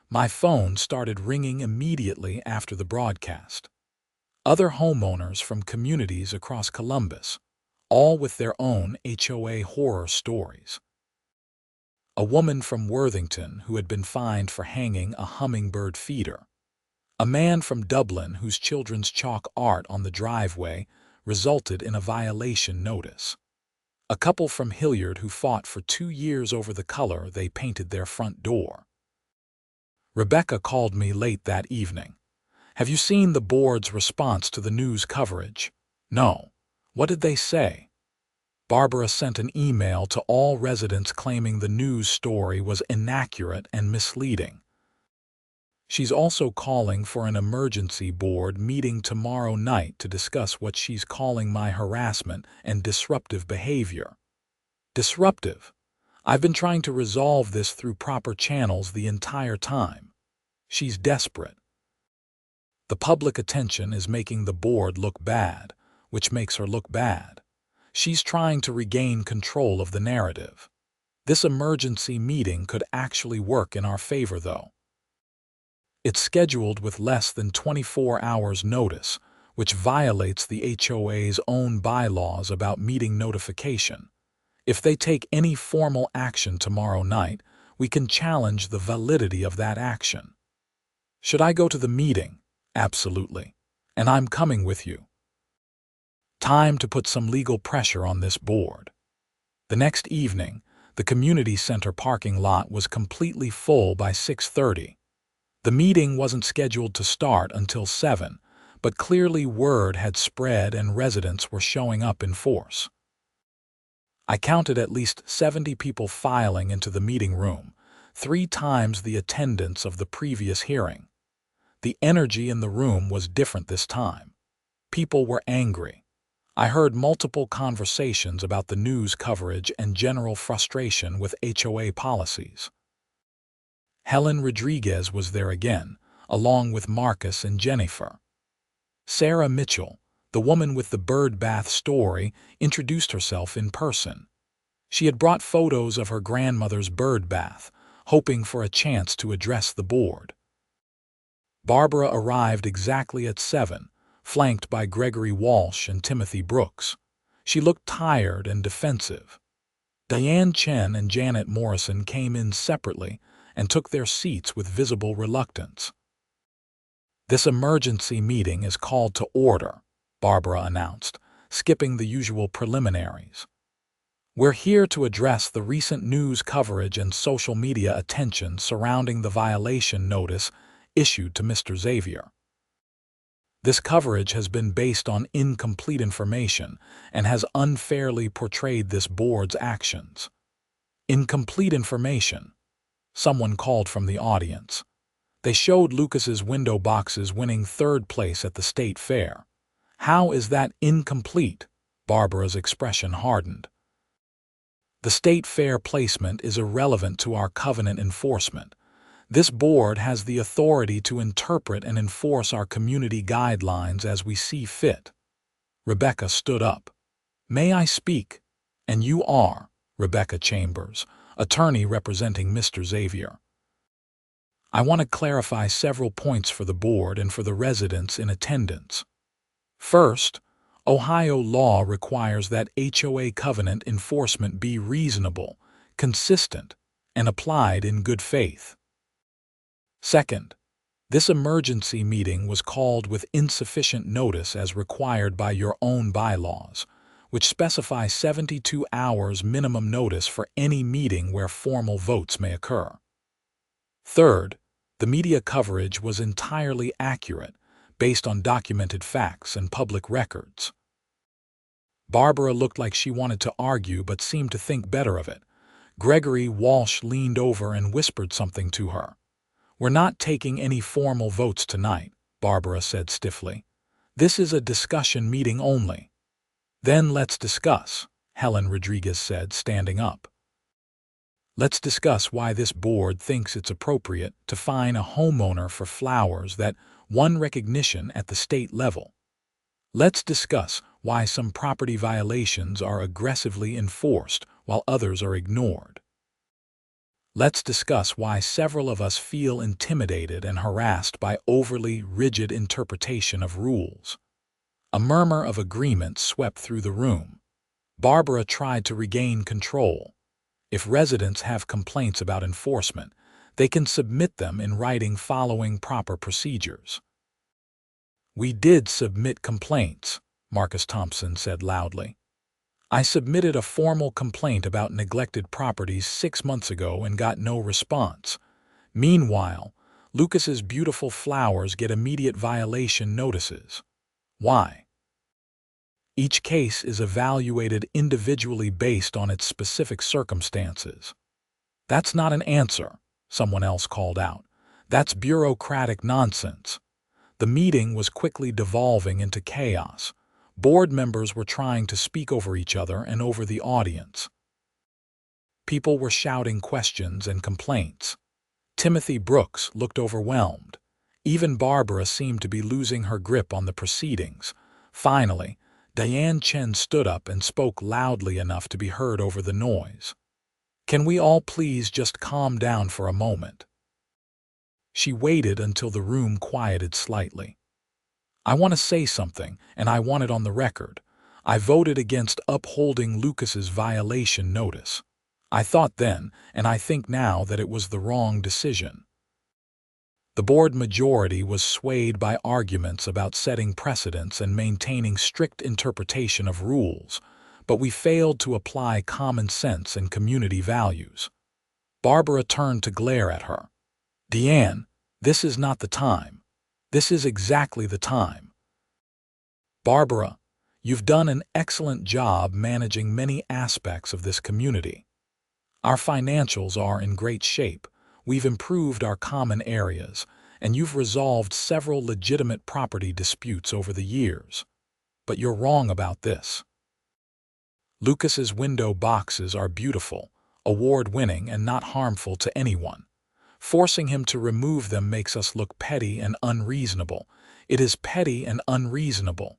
Speaker 1: My phone started ringing immediately after the broadcast. Other homeowners from communities across Columbus, all with their own HOA horror stories. A woman from Worthington who had been fined for hanging a hummingbird feeder. A man from Dublin whose children's chalk art on the driveway resulted in a violation notice. A couple from Hilliard who fought for 2 years over the color they painted their front door. Rebecca called me late that evening. "Have you seen the board's response to the news coverage?" "No. What did they say?" Barbara sent an email to all residents claiming the news story was inaccurate and misleading. She's also calling for an emergency board meeting tomorrow night to discuss what she's calling my harassment and disruptive behavior. Disruptive? I've been trying to resolve this through proper channels the entire time. She's desperate. The public attention is making the board look bad, which makes her look bad. She's trying to regain control of the narrative. This emergency meeting could actually work in our favor, though. It's scheduled with less than 24 hours notice, which violates the HOA's own bylaws about meeting notification. If they take any formal action tomorrow night, we can challenge the validity of that action. Should I go to the meeting? Absolutely. And I'm coming with you. Time to put some legal pressure on this board. The next evening, the community center parking lot was completely full by 6:30. The meeting wasn't scheduled to start until 7, but clearly word had spread and residents were showing up in force. I counted at least 70 people filing into the meeting room, 3 times the attendance of the previous hearing. The energy in the room was different this time. People were angry. I heard multiple conversations about the news coverage and general frustration with HOA policies. Helen Rodriguez was there again, along with Marcus and Jennifer. Sarah Mitchell, the woman with the bird bath story, introduced herself in person. She had brought photos of her grandmother's bird bath, hoping for a chance to address the board. Barbara arrived exactly at 7, flanked by Gregory Walsh and Timothy Brooks. She looked tired and defensive. Diane Chen and Janet Morrison came in separately and took their seats with visible reluctance. "This emergency meeting is called to order," Barbara announced, skipping the usual preliminaries. "We're here to address the recent news coverage and social media attention surrounding the violation notice issued to Mr. Xavier. This coverage has been based on incomplete information and has unfairly portrayed this board's actions." Incomplete information. Someone called from the audience. They showed Lucas's window boxes winning 3rd place at the state fair. How is that incomplete? Barbara's expression hardened. The state fair placement is irrelevant to our covenant enforcement. This board has the authority to interpret and enforce our community guidelines as we see fit. Rebecca stood up. "May I speak?" "And you are," Rebecca Chambers, attorney representing Mr. Xavier. "I want to clarify several points for the board and for the residents in attendance. First, Ohio law requires that HOA covenant enforcement be reasonable, consistent, and applied in good faith. Second, this emergency meeting was called with insufficient notice as required by your own bylaws, which specify 72 hours minimum notice for any meeting where formal votes may occur. Third, the media coverage was entirely accurate, based on documented facts and public records." Barbara looked like she wanted to argue but seemed to think better of it. Gregory Walsh leaned over and whispered something to her. "We're not taking any formal votes tonight," Barbara said stiffly. "This is a discussion meeting only." "Then let's discuss," Helen Rodriguez said, standing up. "Let's discuss why this board thinks it's appropriate to fine a homeowner for flowers that won recognition at the state level. Let's discuss why some property violations are aggressively enforced while others are ignored. Let's discuss why several of us feel intimidated and harassed by overly rigid interpretation of rules." A murmur of agreement swept through the room. Barbara tried to regain control. If residents have complaints about enforcement, they can submit them in writing following proper procedures. "We did submit complaints," Marcus Thompson said loudly. "I submitted a formal complaint about neglected properties 6 months ago and got no response. Meanwhile, Lucas's beautiful flowers get immediate violation notices. Why?" "Each case is evaluated individually based on its specific circumstances." "That's not an answer," someone else called out. That's bureaucratic nonsense. The meeting was quickly devolving into chaos. Board members were trying to speak over each other and over the audience. People were shouting questions and complaints. Timothy Brooks looked overwhelmed. Even Barbara seemed to be losing her grip on the proceedings. Finally, Diane Chen stood up and spoke loudly enough to be heard over the noise. "Can we all please just calm down for a moment?" She waited until the room quieted slightly. "I want to say something, and I want it on the record. I voted against upholding Lucas's violation notice. I thought then, and I think now, that it was the wrong decision." The board majority was swayed by arguments about setting precedents and maintaining strict interpretation of rules, but we failed to apply common sense and community values. Barbara turned to glare at her. "Diane, this is not the time. This is exactly the time." "Barbara, you've done an excellent job managing many aspects of this community. Our financials are in great shape, we've improved our common areas, and you've resolved several legitimate property disputes over the years. But you're wrong about this. Lucas's window boxes are beautiful, award-winning, and not harmful to anyone. Forcing him to remove them makes us look petty and unreasonable. It is petty and unreasonable."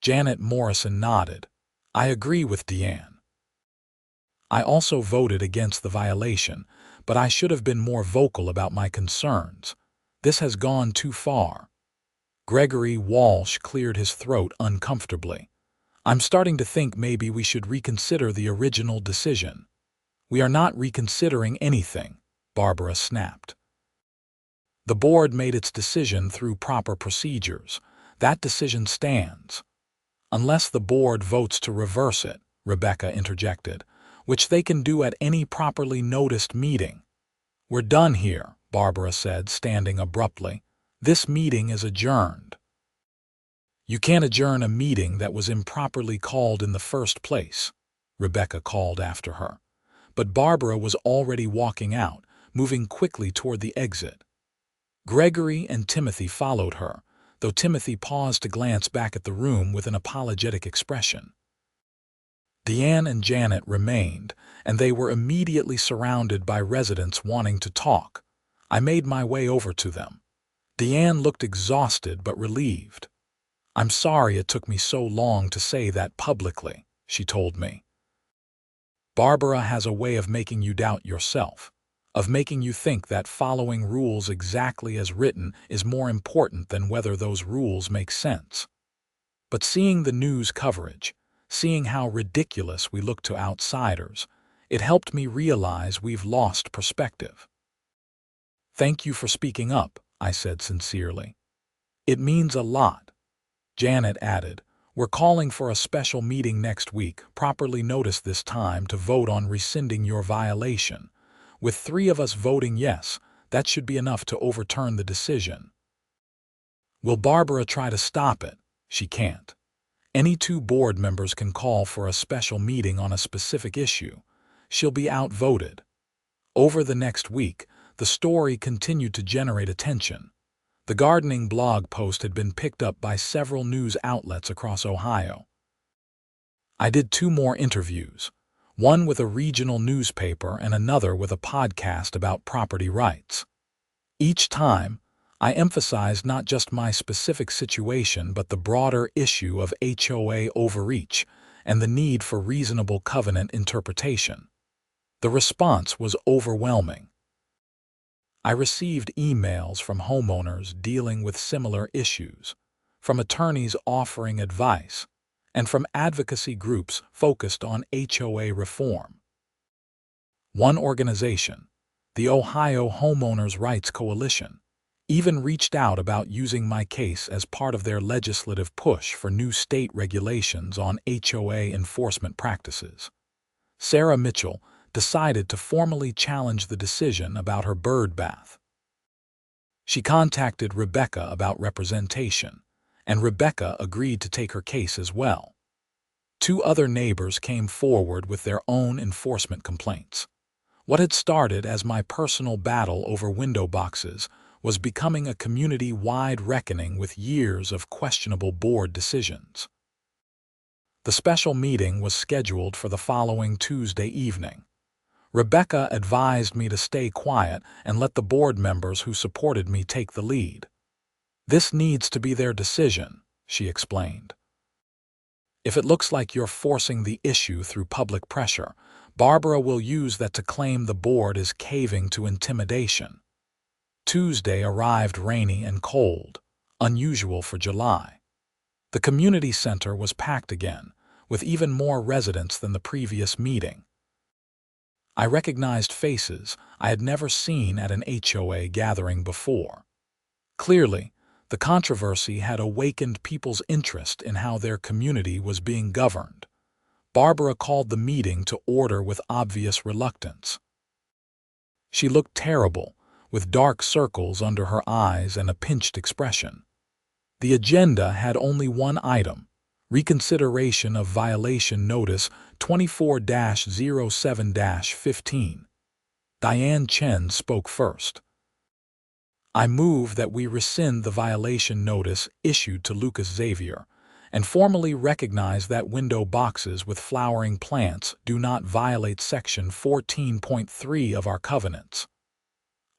Speaker 1: Janet Morrison nodded. "I agree with Diane. I also voted against the violation, but I should have been more vocal about my concerns. This has gone too far." Gregory Walsh cleared his throat uncomfortably. "I'm starting to think maybe we should reconsider the original decision." "We are not reconsidering anything," Barbara snapped. "The board made its decision through proper procedures. That decision stands." "Unless the board votes to reverse it," Rebecca interjected, "which they can do at any properly noticed meeting." "We're done here," Barbara said, standing abruptly. "This meeting is adjourned." "You can't adjourn a meeting that was improperly called in the first place," Rebecca called after her. But Barbara was already walking out, moving quickly toward the exit. Gregory and Timothy followed her, though Timothy paused to glance back at the room with an apologetic expression. Diane and Janet remained, and they were immediately surrounded by residents wanting to talk. I made my way over to them. Diane looked exhausted but relieved. "I'm sorry it took me so long to say that publicly," she told me. "Barbara has a way of making you doubt yourself, of making you think that following rules exactly as written is more important than whether those rules make sense." But seeing the news coverage, seeing how ridiculous we look to outsiders, it helped me realize we've lost perspective. "Thank you for speaking up," I said sincerely. "It means a lot." Janet added, "We're calling for a special meeting next week, properly noticed this time, to vote on rescinding your violation. With 3 of us voting yes, that should be enough to overturn the decision." "Will Barbara try to stop it?" "She can't. Any 2 board members can call for a special meeting on a specific issue. She'll be outvoted." Over the next week, the story continued to generate attention. The gardening blog post had been picked up by several news outlets across Ohio. I did 2 more interviews, one with a regional newspaper and another with a podcast about property rights. Each time, I emphasized not just my specific situation but the broader issue of HOA overreach and the need for reasonable covenant interpretation. The response was overwhelming. I received emails from homeowners dealing with similar issues, from attorneys offering advice, and from advocacy groups focused on HOA reform. One organization, the Ohio Homeowners Rights Coalition, even reached out about using my case as part of their legislative push for new state regulations on HOA enforcement practices. Sarah Mitchell decided to formally challenge the decision about her bird bath. She contacted Rebecca about representation, and Rebecca agreed to take her case as well. 2 other neighbors came forward with their own enforcement complaints. What had started as my personal battle over window boxes was becoming a community-wide reckoning with years of questionable board decisions. The special meeting was scheduled for the following Tuesday evening. Rebecca advised me to stay quiet and let the board members who supported me take the lead. "This needs to be their decision," she explained. "If it looks like you're forcing the issue through public pressure, Barbara will use that to claim the board is caving to intimidation." Tuesday arrived rainy and cold, unusual for July. The community center was packed again, with even more residents than the previous meeting. I recognized faces I had never seen at an HOA gathering before. Clearly, the controversy had awakened people's interest in how their community was being governed. Barbara called the meeting to order with obvious reluctance. She looked terrible, with dark circles under her eyes and a pinched expression. The agenda had only one item: reconsideration of violation notice 24-07-15. Diane Chen spoke first. "I move that we rescind the violation notice issued to Lucas Xavier and formally recognize that window boxes with flowering plants do not violate Section 14.3 of our covenants."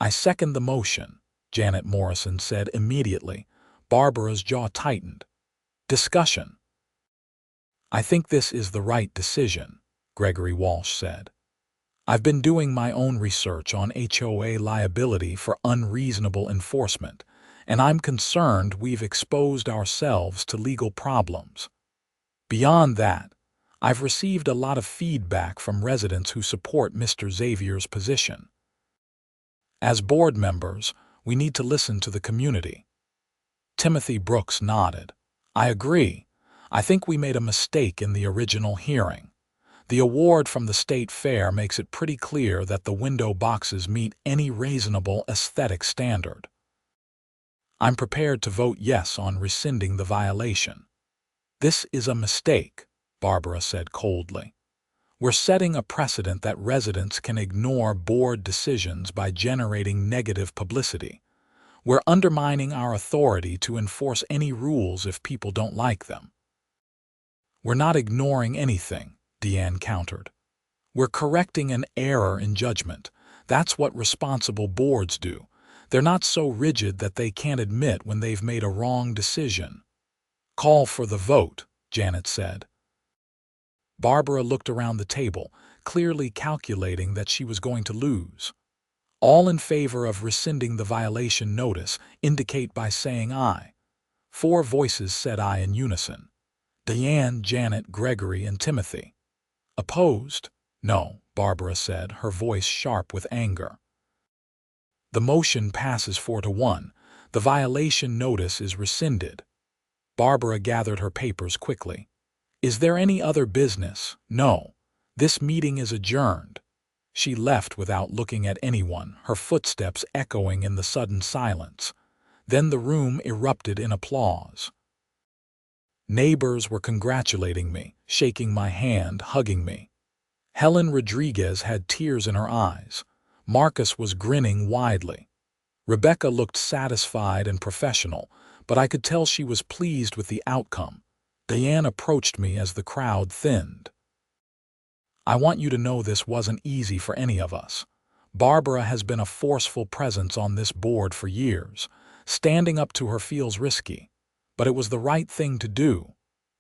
Speaker 1: "I second the motion," Janet Morrison said immediately. Barbara's jaw tightened. Discussion. "I think this is the right decision," Gregory Walsh said. "I've been doing my own research on HOA liability for unreasonable enforcement, and I'm concerned we've exposed ourselves to legal problems. Beyond that, I've received a lot of feedback from residents who support Mr. Xavier's position. As board members, we need to listen to the community." Timothy Brooks nodded. "I agree. I think we made a mistake in the original hearing. The award from the state fair makes it pretty clear that the window boxes meet any reasonable aesthetic standard. I'm prepared to vote yes on rescinding the violation." "This is a mistake," Barbara said coldly. "We're setting a precedent that residents can ignore board decisions by generating negative publicity. We're undermining our authority to enforce any rules if people don't like them." "We're not ignoring anything," Deanne countered. "We're correcting an error in judgment. That's what responsible boards do. They're not so rigid that they can't admit when they've made a wrong decision." "Call for the vote," Janet said. Barbara looked around the table, clearly calculating that she was going to lose. "All in favor of rescinding the violation notice indicate by saying aye." 4 voices said aye in unison: Diane, Janet, Gregory, and Timothy. "Opposed?" "No," Barbara said, her voice sharp with anger. "The motion passes 4-1. The violation notice is rescinded." Barbara gathered her papers quickly. "Is there any other business?" "No. This meeting is adjourned." She left without looking at anyone, her footsteps echoing in the sudden silence. Then the room erupted in applause. Neighbors were congratulating me, shaking my hand, hugging me. Helen Rodriguez had tears in her eyes. Marcus was grinning widely. Rebecca looked satisfied and professional, but I could tell she was pleased with the outcome. Diane approached me as the crowd thinned. "I want you to know this wasn't easy for any of us. Barbara has been a forceful presence on this board for years. Standing up to her feels risky, but it was the right thing to do.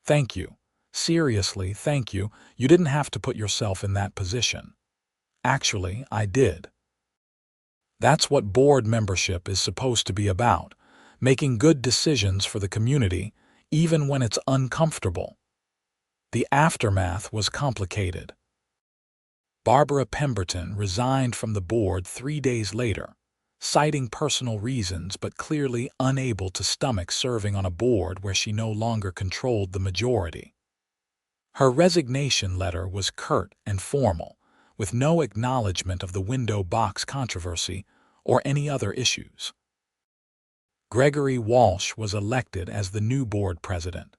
Speaker 1: Thank you. Seriously, thank you. You didn't have to put yourself in that position." "Actually, I did." That's what board membership is supposed to be about, making good decisions for the community, even when it's uncomfortable. The aftermath was complicated. Barbara Pemberton resigned from the board 3 days later, citing personal reasons but clearly unable to stomach serving on a board where she no longer controlled the majority. Her resignation letter was curt and formal, with no acknowledgement of the window box controversy or any other issues. Gregory Walsh was elected as the new board president.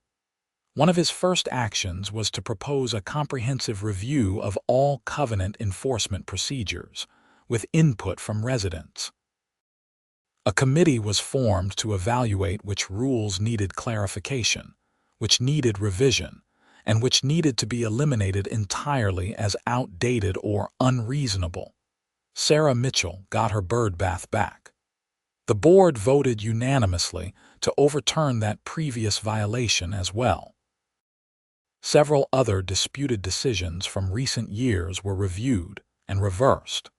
Speaker 1: One of his first actions was to propose a comprehensive review of all covenant enforcement procedures, with input from residents. A committee was formed to evaluate which rules needed clarification, which needed revision, and which needed to be eliminated entirely as outdated or unreasonable. Sarah Mitchell got her birdbath back. The board voted unanimously to overturn that previous violation as well. Several other disputed decisions from recent years were reviewed and reversed.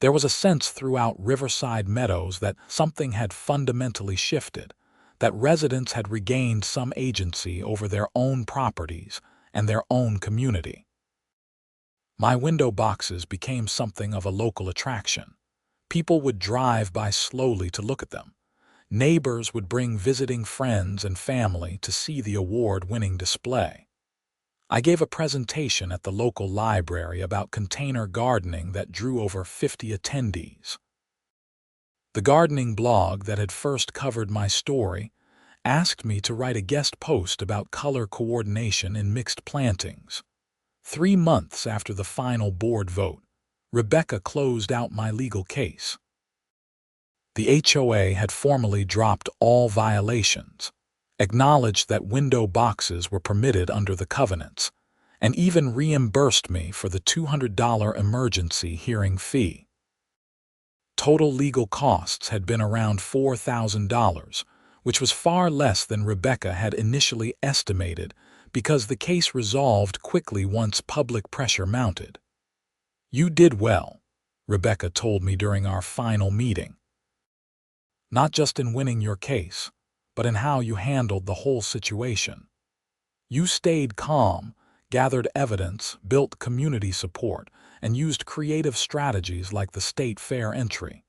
Speaker 1: There was a sense throughout Riverside Meadows that something had fundamentally shifted, that residents had regained some agency over their own properties and their own community. My window boxes became something of a local attraction. People would drive by slowly to look at them. Neighbors would bring visiting friends and family to see the award-winning display. I gave a presentation at the local library about container gardening that drew over 50 attendees. The gardening blog that had first covered my story asked me to write a guest post about color coordination in mixed plantings. 3 months after the final board vote, Rebecca closed out my legal case. The HOA had formally dropped all violations, acknowledged that window boxes were permitted under the covenants, and even reimbursed me for the $200 emergency hearing fee. Total legal costs had been around $4,000, which was far less than Rebecca had initially estimated because the case resolved quickly once public pressure mounted. "You did well," Rebecca told me during our final meeting. "Not just in winning your case, but in how you handled the whole situation. You stayed calm, gathered evidence, built community support, and used creative strategies like the state fair entry.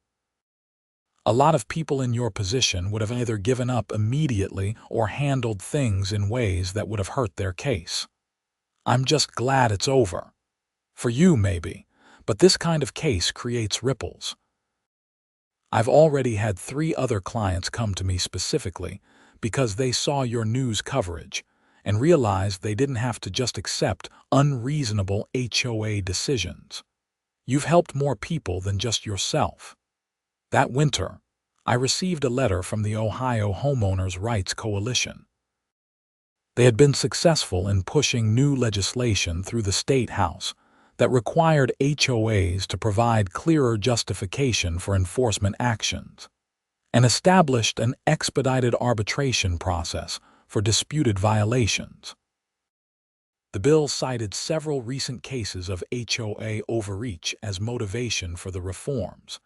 Speaker 1: A lot of people in your position would have either given up immediately or handled things in ways that would have hurt their case. I'm just glad it's over. For you, maybe, but this kind of case creates ripples. I've already had 3 other clients come to me specifically because they saw your news coverage and realized they didn't have to just accept unreasonable HOA decisions. You've helped more people than just yourself. That winter, I received a letter from the Ohio Homeowners' Rights Coalition. They had been successful in pushing new legislation through the State House that required HOAs to provide clearer justification for enforcement actions, and established an expedited arbitration process for disputed violations. The bill cited several recent cases of HOA overreach as motivation for the reforms,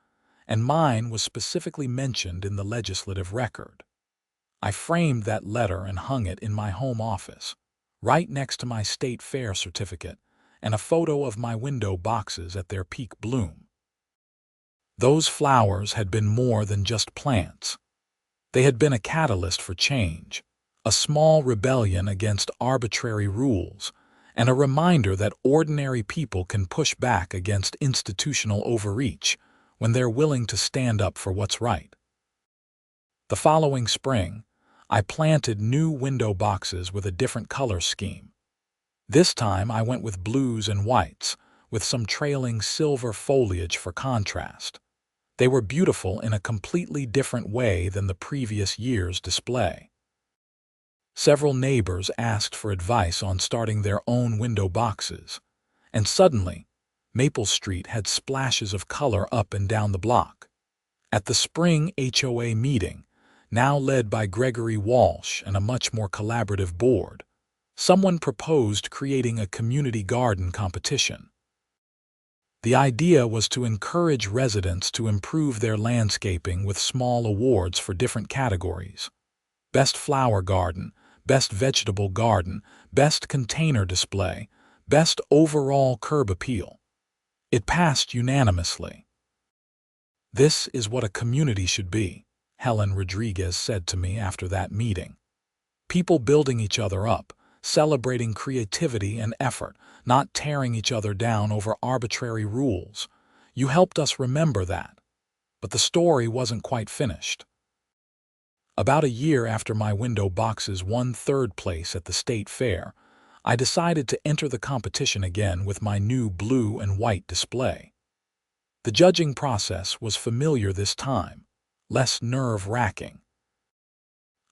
Speaker 1: and mine was specifically mentioned in the legislative record. I framed that letter and hung it in my home office, right next to my state fair certificate and a photo of my window boxes at their peak bloom. Those flowers had been more than just plants. They had been a catalyst for change, a small rebellion against arbitrary rules, and a reminder that ordinary people can push back against institutional overreach when they're willing to stand up for what's right. The following spring, I planted new window boxes with a different color scheme. This time I went with blues and whites, with some trailing silver foliage for contrast. They were beautiful in a completely different way than the previous year's display. Several neighbors asked for advice on starting their own window boxes, and suddenly, Maple Street had splashes of color up and down the block. At the spring HOA meeting, now led by Gregory Walsh and a much more collaborative board, someone proposed creating a community garden competition. The idea was to encourage residents to improve their landscaping with small awards for different categories: Best Flower Garden, Best Vegetable Garden, Best Container Display, Best Overall Curb Appeal. It passed unanimously. "This is what a community should be," Helen Rodriguez said to me after that meeting. "People building each other up, celebrating creativity and effort, not tearing each other down over arbitrary rules. You helped us remember that." But the story wasn't quite finished. About a year after my window boxes won 3rd place at the state fair, I decided to enter the competition again with my new blue and white display. The judging process was familiar this time: less nerve-wracking.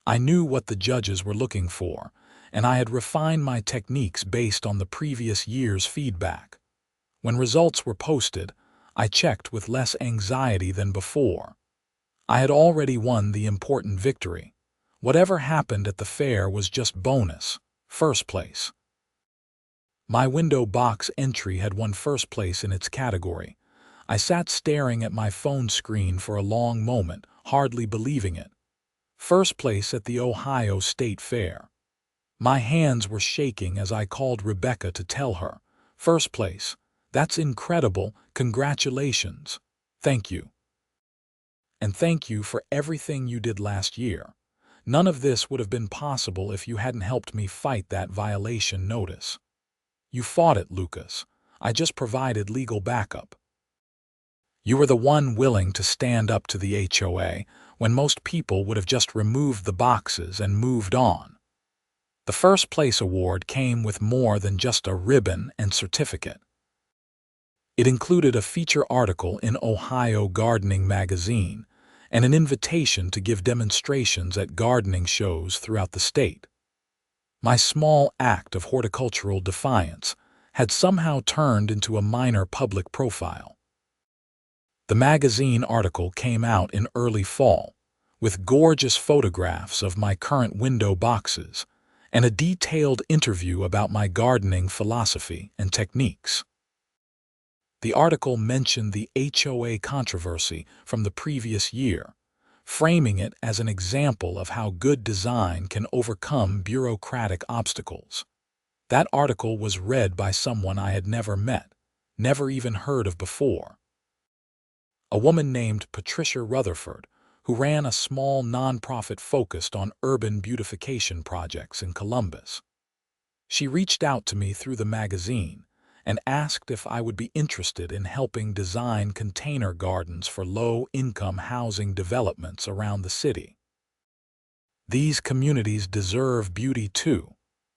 Speaker 1: I knew what the judges were looking for, and I had refined my techniques based on the previous year's feedback. When results were posted, I checked with less anxiety than before. I had already won the important victory. Whatever happened at the fair was just bonus, first place. My window box entry had won first place in its category. I sat staring at my phone screen for a long moment, hardly believing it. First place at the Ohio State Fair. My hands were shaking as I called Rebecca to tell her, "First place. That's incredible. Congratulations. Thank you. And thank you for everything you did last year. None of this would have been possible if you hadn't helped me fight that violation notice. You fought it, Lucas. I just provided legal backup. You were the one willing to stand up to the HOA when most people would have just removed the boxes and moved on." The first place award came with more than just a ribbon and certificate. It included a feature article in Ohio Gardening magazine and an invitation to give demonstrations at gardening shows throughout the state. My small act of horticultural defiance had somehow turned into a minor public profile. The magazine article came out in early fall, with gorgeous photographs of my current window boxes and a detailed interview about my gardening philosophy and techniques. The article mentioned the HOA controversy from the previous year, framing it as an example of how good design can overcome bureaucratic obstacles. That article was read by someone I had never met, never even heard of before. A woman named Patricia Rutherford, who ran a small nonprofit focused on urban beautification projects in Columbus. She reached out to me through the magazine and asked if I would be interested in helping design container gardens for low-income housing developments around the city. "These communities deserve beauty too,"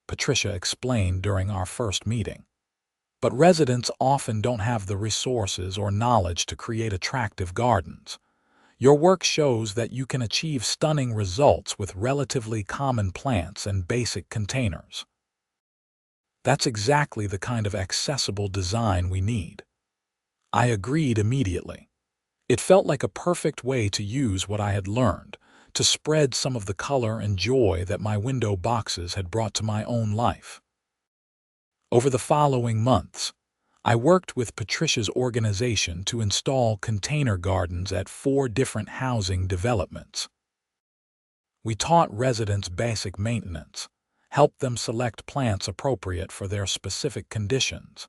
Speaker 1: Patricia explained during our first meeting. "But residents often don't have the resources or knowledge to create attractive gardens. Your work shows that you can achieve stunning results with relatively common plants and basic containers." That's exactly the kind of accessible design we need. I agreed immediately. It felt like a perfect way to use what I had learned, to spread some of the color and joy that my window boxes had brought to my own life. Over the following months, I worked with Patricia's organization to install container gardens at 4 different housing developments. We taught residents basic maintenance, helped them select plants appropriate for their specific conditions,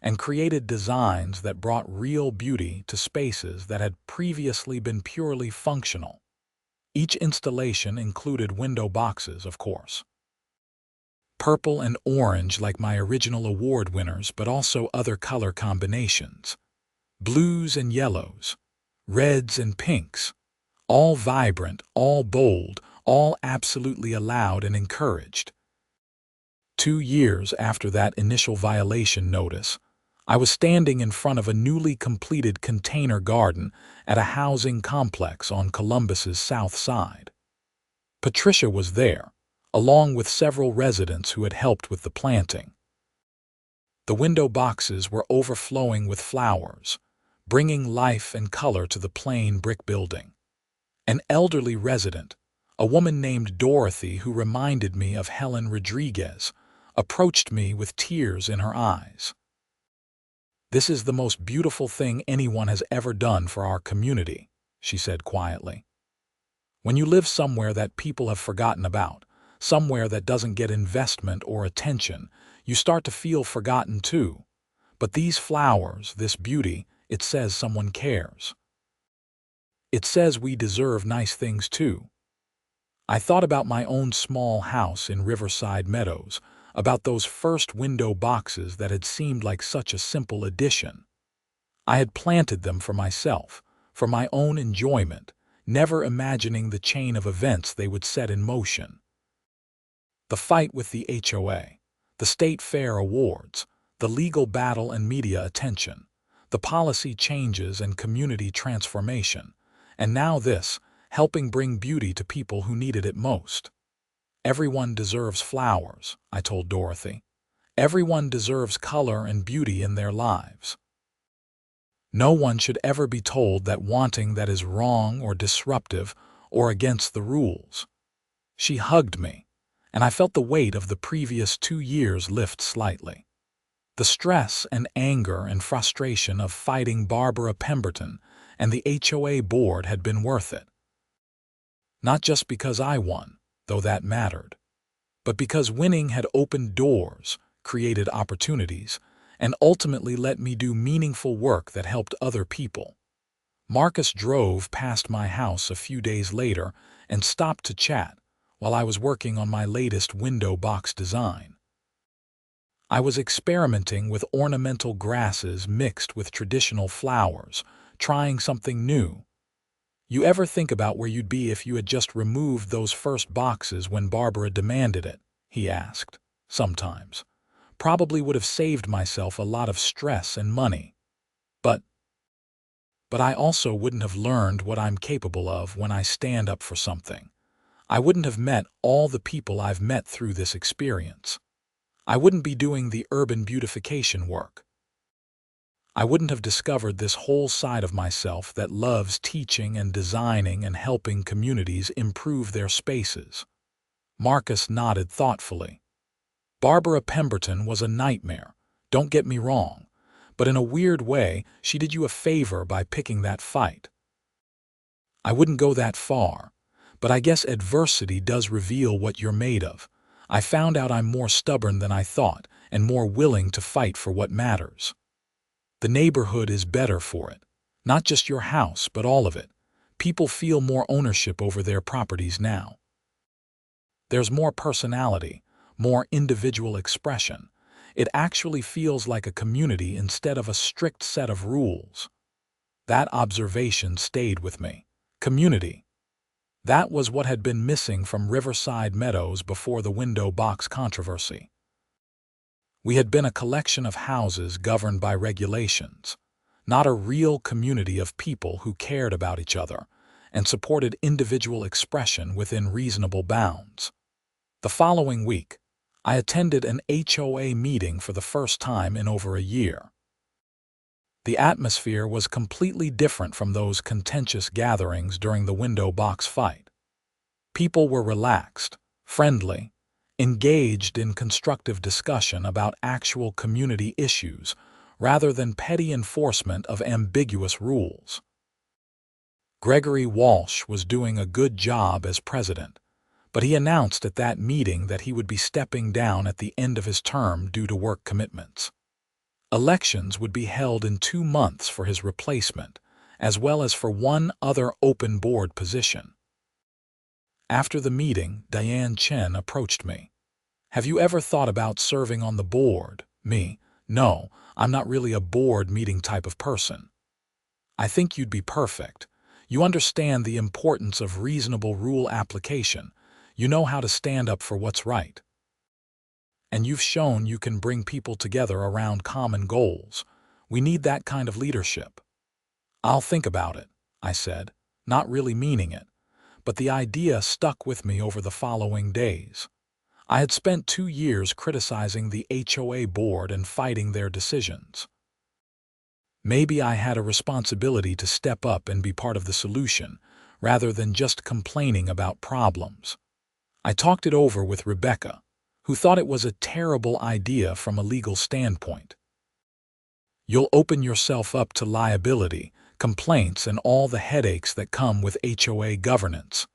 Speaker 1: and created designs that brought real beauty to spaces that had previously been purely functional. Each installation included window boxes, of course. Purple and orange like my original award winners, but also other color combinations. Blues and yellows, reds and pinks, all vibrant, all bold, all absolutely allowed and encouraged. 2 years after that initial violation notice, I was standing in front of a newly completed container garden at a housing complex on Columbus's south side. Patricia was there, along with several residents who had helped with the planting. The window boxes were overflowing with flowers, bringing life and color to the plain brick building. An elderly resident, a woman named Dorothy who reminded me of Helen Rodriguez, approached me with tears in her eyes. "This is the most beautiful thing anyone has ever done for our community," she said quietly. "When you live somewhere that people have forgotten about, somewhere that doesn't get investment or attention, you start to feel forgotten too. But these flowers, this beauty, it says someone cares. It says we deserve nice things too." I thought about my own small house in Riverside Meadows, about those first window boxes that had seemed like such a simple addition. I had planted them for myself, for my own enjoyment, never imagining the chain of events they would set in motion. The fight with the HOA, the state fair awards, the legal battle and media attention, the policy changes and community transformation, and now this, helping bring beauty to people who needed it most. Everyone deserves flowers, I told Dorothy. Everyone deserves color and beauty in their lives. No one should ever be told that wanting that is wrong or disruptive or against the rules. She hugged me, and I felt the weight of the previous 2 years lift slightly. The stress and anger and frustration of fighting Barbara Pemberton and the HOA board had been worth it. Not just because I won, though that mattered, but because winning had opened doors, created opportunities, and ultimately let me do meaningful work that helped other people. Marcus drove past my house a few days later and stopped to chat while I was working on my latest window box design. I was experimenting with ornamental grasses mixed with traditional flowers, trying something new. You ever think about where you'd be if you had just removed those first boxes when Barbara demanded it? He asked. Sometimes. Probably would have saved myself a lot of stress and money. But I also wouldn't have learned what I'm capable of when I stand up for something. I wouldn't have met all the people I've met through this experience. I wouldn't be doing the urban beautification work. I wouldn't have discovered this whole side of myself that loves teaching and designing and helping communities improve their spaces. Marcus nodded thoughtfully. Barbara Pemberton was a nightmare, don't get me wrong, but in a weird way, she did you a favor by picking that fight. I wouldn't go that far, but I guess adversity does reveal what you're made of. I found out I'm more stubborn than I thought and more willing to fight for what matters. The neighborhood is better for it. Not just your house, but all of it. People feel more ownership over their properties now. There's more personality, more individual expression. It actually feels like a community instead of a strict set of rules. That observation stayed with me. Community. That was what had been missing from Riverside Meadows before the window box controversy. We had been a collection of houses governed by regulations, not a real community of people who cared about each other and supported individual expression within reasonable bounds. The following week, I attended an HOA meeting for the first time in over a year. The atmosphere was completely different from those contentious gatherings during the window box fight. People were relaxed, friendly, engaged in constructive discussion about actual community issues rather than petty enforcement of ambiguous rules. Gregory Walsh was doing a good job as president, but he announced at that meeting that he would be stepping down at the end of his term due to work commitments. Elections would be held in 2 months for his replacement, as well as for one other open board position. After the meeting, Diane Chen approached me. "Have you ever thought about serving on the board?" Me, "No, I'm not really a board meeting type of person." "I think you'd be perfect. You understand the importance of reasonable rule application. You know how to stand up for what's right. And you've shown you can bring people together around common goals. We need that kind of leadership." "I'll think about it," I said, not really meaning it, but the idea stuck with me over the following days. I had spent 2 years criticizing the HOA board and fighting their decisions. Maybe I had a responsibility to step up and be part of the solution, rather than just complaining about problems. I talked it over with Rebecca, who thought it was a terrible idea from a legal standpoint. "You'll open yourself up to liability, complaints, and all the headaches that come with HOA governance,"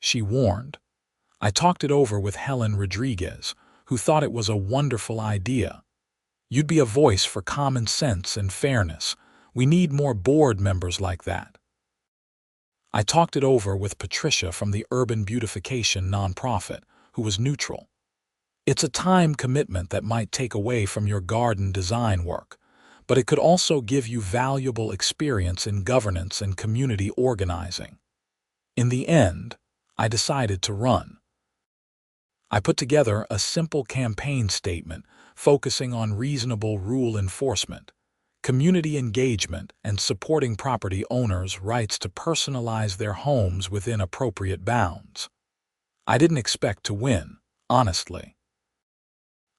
Speaker 1: she warned. I talked it over with Helen Rodriguez, who thought it was a wonderful idea. "You'd be a voice for common sense and fairness. We need more board members like that." I talked it over with Patricia from the Urban Beautification nonprofit, who was neutral. "It's a time commitment that might take away from your garden design work, but it could also give you valuable experience in governance and community organizing." In the end, I decided to run. I put together a simple campaign statement focusing on reasonable rule enforcement, community engagement, and supporting property owners' rights to personalize their homes within appropriate bounds. I didn't expect to win, honestly.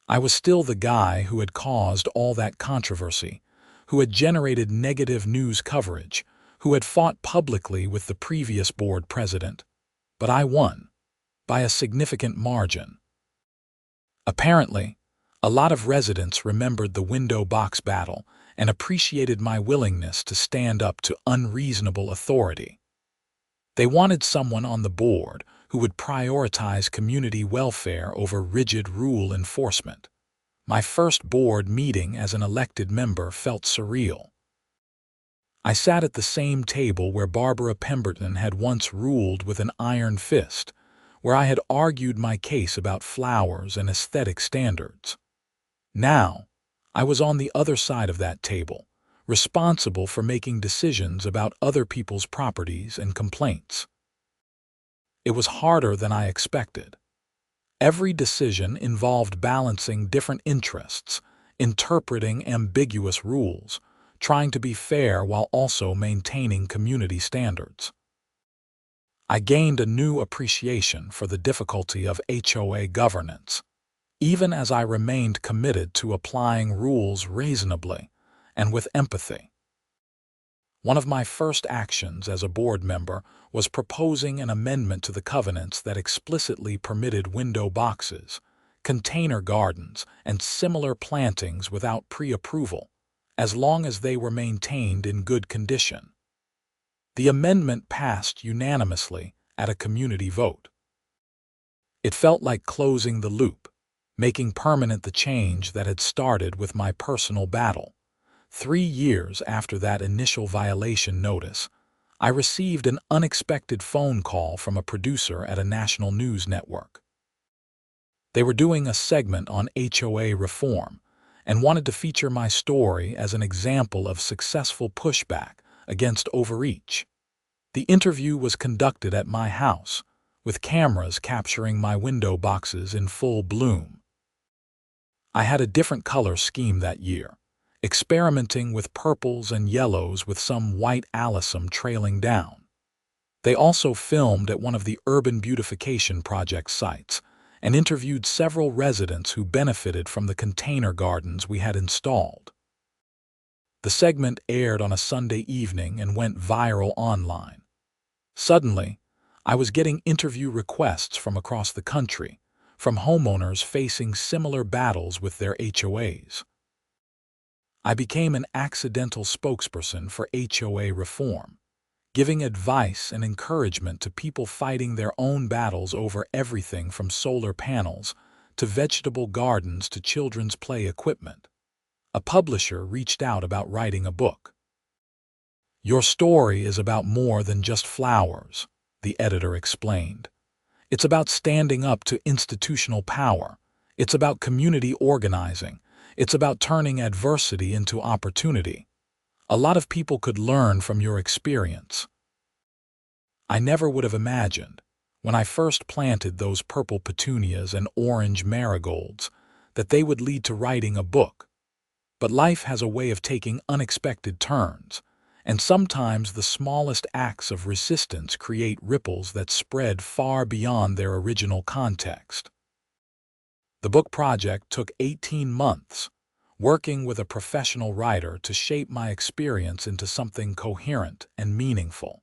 Speaker 1: I was still the guy who had caused all that controversy, who had generated negative news coverage, who had fought publicly with the previous board president. But I won, by a significant margin. Apparently, a lot of residents remembered the window box battle and appreciated my willingness to stand up to unreasonable authority. They wanted someone on the board who would prioritize community welfare over rigid rule enforcement. My first board meeting as an elected member felt surreal. I sat at the same table where Barbara Pemberton had once ruled with an iron fist, where I had argued my case about flowers and aesthetic standards. Now, I was on the other side of that table, responsible for making decisions about other people's properties and complaints. It was harder than I expected. Every decision involved balancing different interests, interpreting ambiguous rules, trying to be fair while also maintaining community standards. I gained a new appreciation for the difficulty of HOA governance, even as I remained committed to applying rules reasonably and with empathy. One of my first actions as a board member was proposing an amendment to the covenants that explicitly permitted window boxes, container gardens, and similar plantings without pre-approval, as long as they were maintained in good condition. The amendment passed unanimously at a community vote. It felt like closing the loop, making permanent the change that had started with my personal battle. 3 years after that initial violation notice, I received an unexpected phone call from a producer at a national news network. They were doing a segment on HOA reform and wanted to feature my story as an example of successful pushback against overreach. The interview was conducted at my house, with cameras capturing my window boxes in full bloom. I had a different color scheme that year, experimenting with purples and yellows with some white alyssum trailing down. They also filmed at one of the urban beautification project sites and interviewed several residents who benefited from the container gardens we had installed. The segment aired on a Sunday evening and went viral online. Suddenly, I was getting interview requests from across the country, from homeowners facing similar battles with their HOAs. I became an accidental spokesperson for HOA reform, giving advice and encouragement to people fighting their own battles over everything from solar panels to vegetable gardens to children's play equipment. A publisher reached out about writing a book. "Your story is about more than just flowers," the editor explained. "It's about standing up to institutional power. It's about community organizing. It's about turning adversity into opportunity. A lot of people could learn from your experience." I never would have imagined, when I first planted those purple petunias and orange marigolds, that they would lead to writing a book. But life has a way of taking unexpected turns, and sometimes the smallest acts of resistance create ripples that spread far beyond their original context. The book project took 18 months, working with a professional writer to shape my experience into something coherent and meaningful.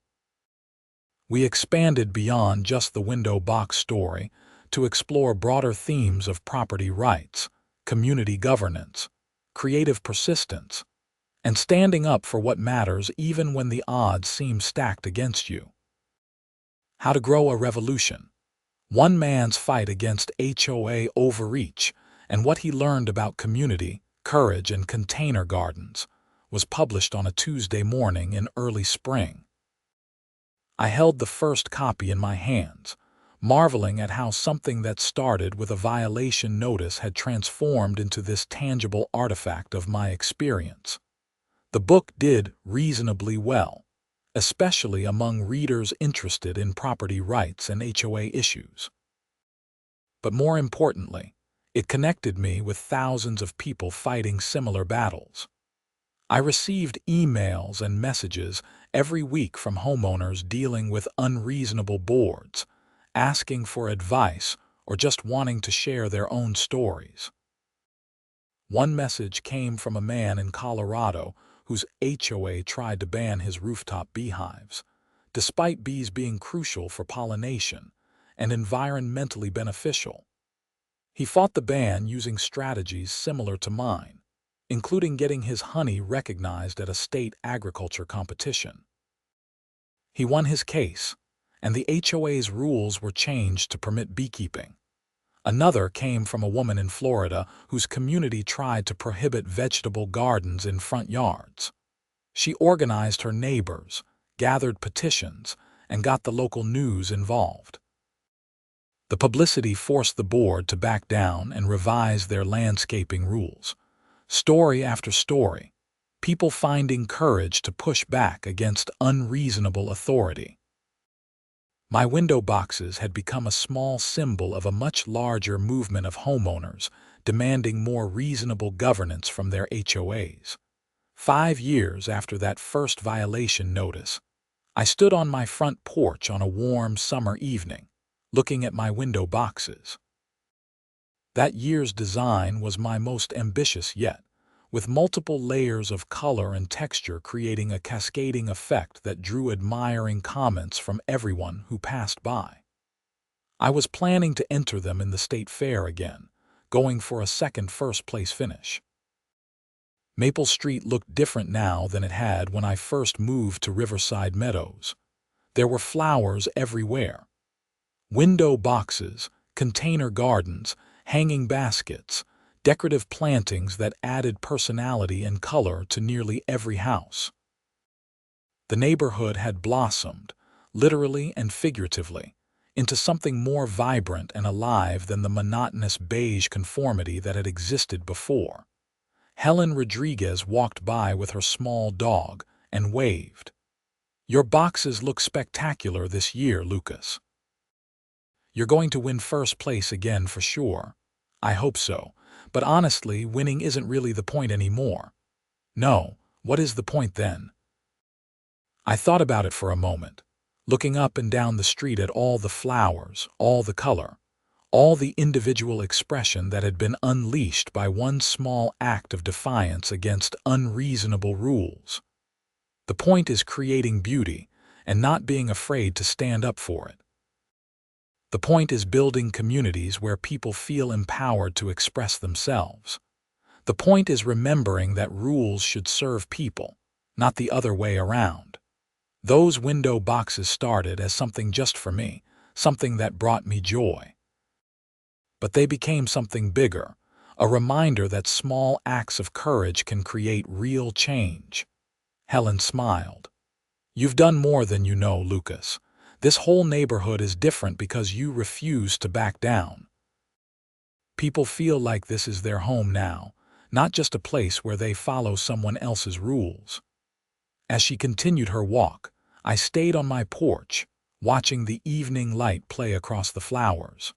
Speaker 1: We expanded beyond just the window box story to explore broader themes of property rights, community governance, creative persistence, and standing up for what matters even when the odds seem stacked against you. How to Grow a Revolution: One Man's Fight Against HOA Overreach and What He Learned About Community, Courage, and Container Gardens, was published on a Tuesday morning in early spring. I held the first copy in my hands, marveling at how something that started with a violation notice had transformed into this tangible artifact of my experience. The book did reasonably well, especially among readers interested in property rights and HOA issues. But more importantly, it connected me with thousands of people fighting similar battles. I received emails and messages every week from homeowners dealing with unreasonable boards, asking for advice or just wanting to share their own stories. One message came from a man in Colorado whose HOA tried to ban his rooftop beehives, despite bees being crucial for pollination and environmentally beneficial. He fought the ban using strategies similar to mine, including getting his honey recognized at a state agriculture competition. He won his case, and the HOA's rules were changed to permit beekeeping. Another came from a woman in Florida whose community tried to prohibit vegetable gardens in front yards. She organized her neighbors, gathered petitions, and got the local news involved. The publicity forced the board to back down and revise their landscaping rules. Story after story, people finding courage to push back against unreasonable authority. My window boxes had become a small symbol of a much larger movement of homeowners demanding more reasonable governance from their HOAs. 5 years after that first violation notice, I stood on my front porch on a warm summer evening, looking at my window boxes. That year's design was my most ambitious yet, with multiple layers of color and texture creating a cascading effect that drew admiring comments from everyone who passed by. I was planning to enter them in the state fair again, going for a second first-place finish. Maple Street looked different now than it had when I first moved to Riverside Meadows. There were flowers everywhere. Window boxes, container gardens, hanging baskets, decorative plantings that added personality and color to nearly every house. The neighborhood had blossomed, literally and figuratively, into something more vibrant and alive than the monotonous beige conformity that had existed before. Helen Rodriguez walked by with her small dog and waved. "Your boxes look spectacular this year, Lucas. You're going to win first place again for sure." "I hope so, but honestly, winning isn't really the point anymore." "No, what is the point then?" I thought about it for a moment, looking up and down the street at all the flowers, all the color, all the individual expression that had been unleashed by one small act of defiance against unreasonable rules. The point is creating beauty and not being afraid to stand up for it. The point is building communities where people feel empowered to express themselves. The point is remembering that rules should serve people, not the other way around. Those window boxes started as something just for me, something that brought me joy. But they became something bigger, a reminder that small acts of courage can create real change. Helen smiled. "You've done more than you know, Lucas. This whole neighborhood is different because you refuse to back down. People feel like this is their home now, not just a place where they follow someone else's rules." As she continued her walk, I stayed on my porch, watching the evening light play across the flowers.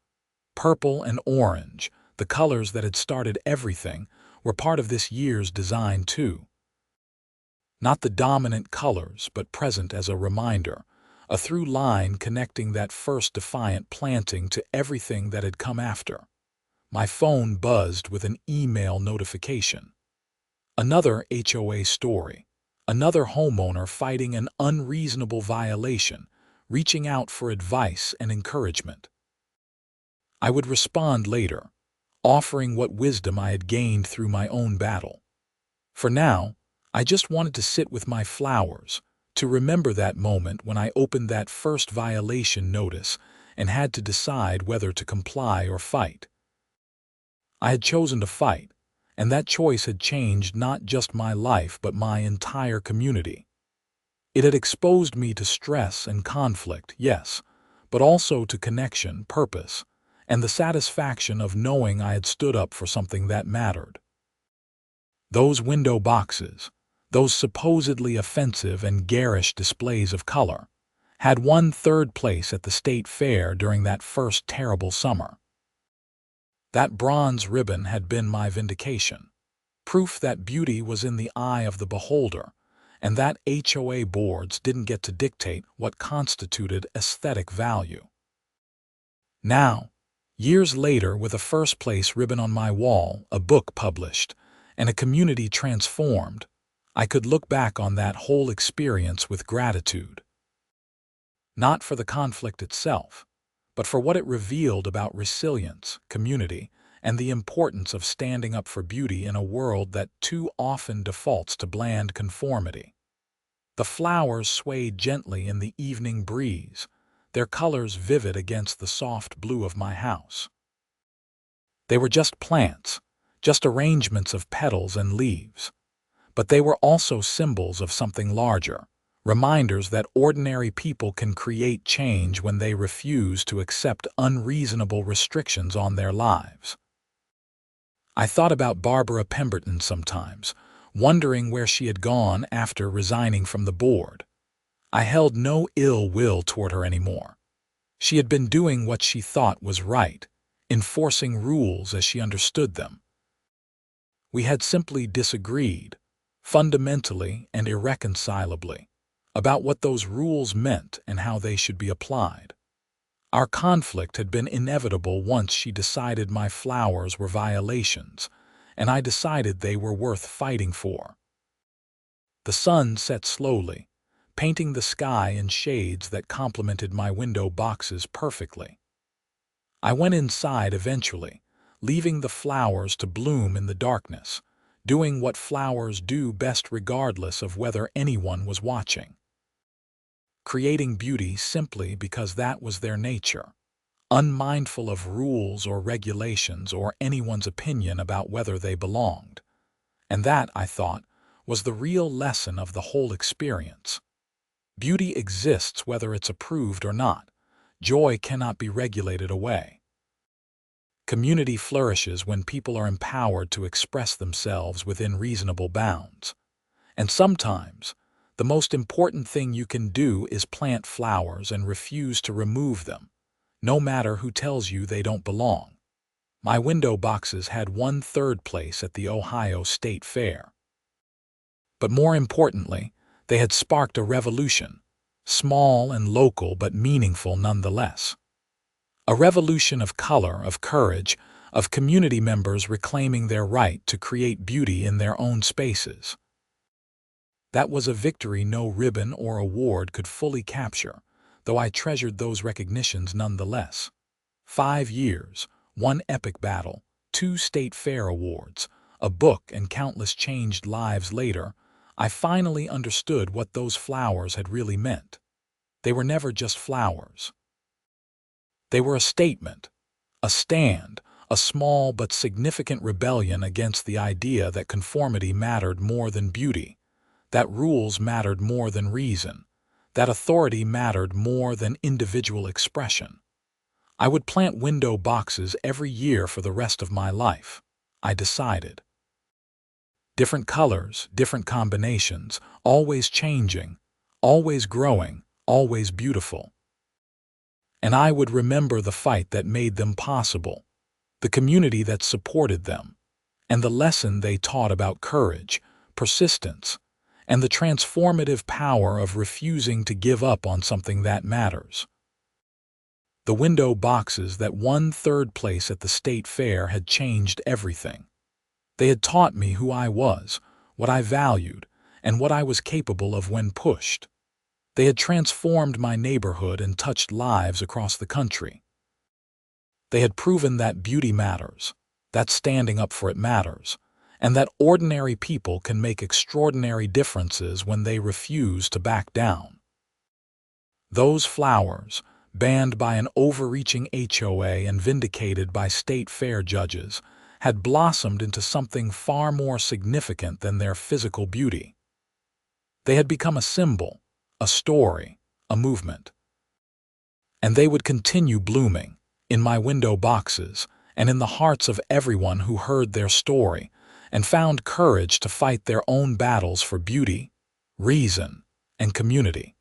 Speaker 1: Purple and orange, the colors that had started everything, were part of this year's design too. Not the dominant colors, but present as a reminder, a through line connecting that first defiant planting to everything that had come after. My phone buzzed with an email notification. Another HOA story, another homeowner fighting an unreasonable violation, reaching out for advice and encouragement. I would respond later, offering what wisdom I had gained through my own battle. For now, I just wanted to sit with my flowers, to remember that moment when I opened that first violation notice and had to decide whether to comply or fight. I had chosen to fight, and that choice had changed not just my life but my entire community. It had exposed me to stress and conflict, yes, but also to connection, purpose, and the satisfaction of knowing I had stood up for something that mattered. Those window boxes, those supposedly offensive and garish displays of color, had won third place at the state fair during that first terrible summer. That bronze ribbon had been my vindication. proof that beauty was in the eye of the beholder, and that HOA boards didn't get to dictate what constituted aesthetic value. Now, years later, with a first-place ribbon on my wall, a book published, and a community transformed, I could look back on that whole experience with gratitude. Not for the conflict itself, but for what it revealed about resilience, community, and the importance of standing up for beauty in a world that too often defaults to bland conformity. The flowers swayed gently in the evening breeze, their colors vivid against the soft blue of my house. They were just plants, just arrangements of petals and leaves, but they were also symbols of something larger, reminders that ordinary people can create change when they refuse to accept unreasonable restrictions on their lives. I thought about Barbara Pemberton sometimes, wondering where she had gone after resigning from the board. I held no ill will toward her anymore. She had been doing what she thought was right, enforcing rules as she understood them. We had simply disagreed, fundamentally and irreconcilably, about what those rules meant and how they should be applied. Our conflict had been inevitable once she decided my flowers were violations, and I decided they were worth fighting for. The sun set slowly, painting the sky in shades that complemented my window boxes perfectly. I went inside eventually, leaving the flowers to bloom in the darkness, doing what flowers do best regardless of whether anyone was watching. Creating beauty simply because that was their nature, unmindful of rules or regulations or anyone's opinion about whether they belonged. And that, I thought, was the real lesson of the whole experience. Beauty exists whether it's approved or not. Joy cannot be regulated away. Community flourishes when people are empowered to express themselves within reasonable bounds. And sometimes, the most important thing you can do is plant flowers and refuse to remove them, no matter who tells you they don't belong. My window boxes had won third place at the Ohio State Fair. But more importantly, they had sparked a revolution, small and local but meaningful nonetheless. A revolution of color, of courage, of community members reclaiming their right to create beauty in their own spaces. That was a victory no ribbon or award could fully capture, though I treasured those recognitions nonetheless. 5 years, 1 epic battle, 2 state fair awards, a book, and countless changed lives later, I finally understood what those flowers had really meant. They were never just flowers. They were a statement, a stand, a small but significant rebellion against the idea that conformity mattered more than beauty, that rules mattered more than reason, that authority mattered more than individual expression. I would plant window boxes every year for the rest of my life, I decided. Different colors, different combinations, always changing, always growing, always beautiful. And I would remember the fight that made them possible, the community that supported them, and the lesson they taught about courage, persistence, and the transformative power of refusing to give up on something that matters. The window boxes that won third place at the state fair had changed everything. They had taught me who I was, what I valued, and what I was capable of when pushed. They had transformed my neighborhood and touched lives across the country. They had proven that beauty matters, that standing up for it matters, and that ordinary people can make extraordinary differences when they refuse to back down. Those flowers, banned by an overreaching HOA and vindicated by state fair judges, had blossomed into something far more significant than their physical beauty. They had become a symbol, a story, a movement. And they would continue blooming, in my window boxes, and in the hearts of everyone who heard their story and found courage to fight their own battles for beauty, reason, and community.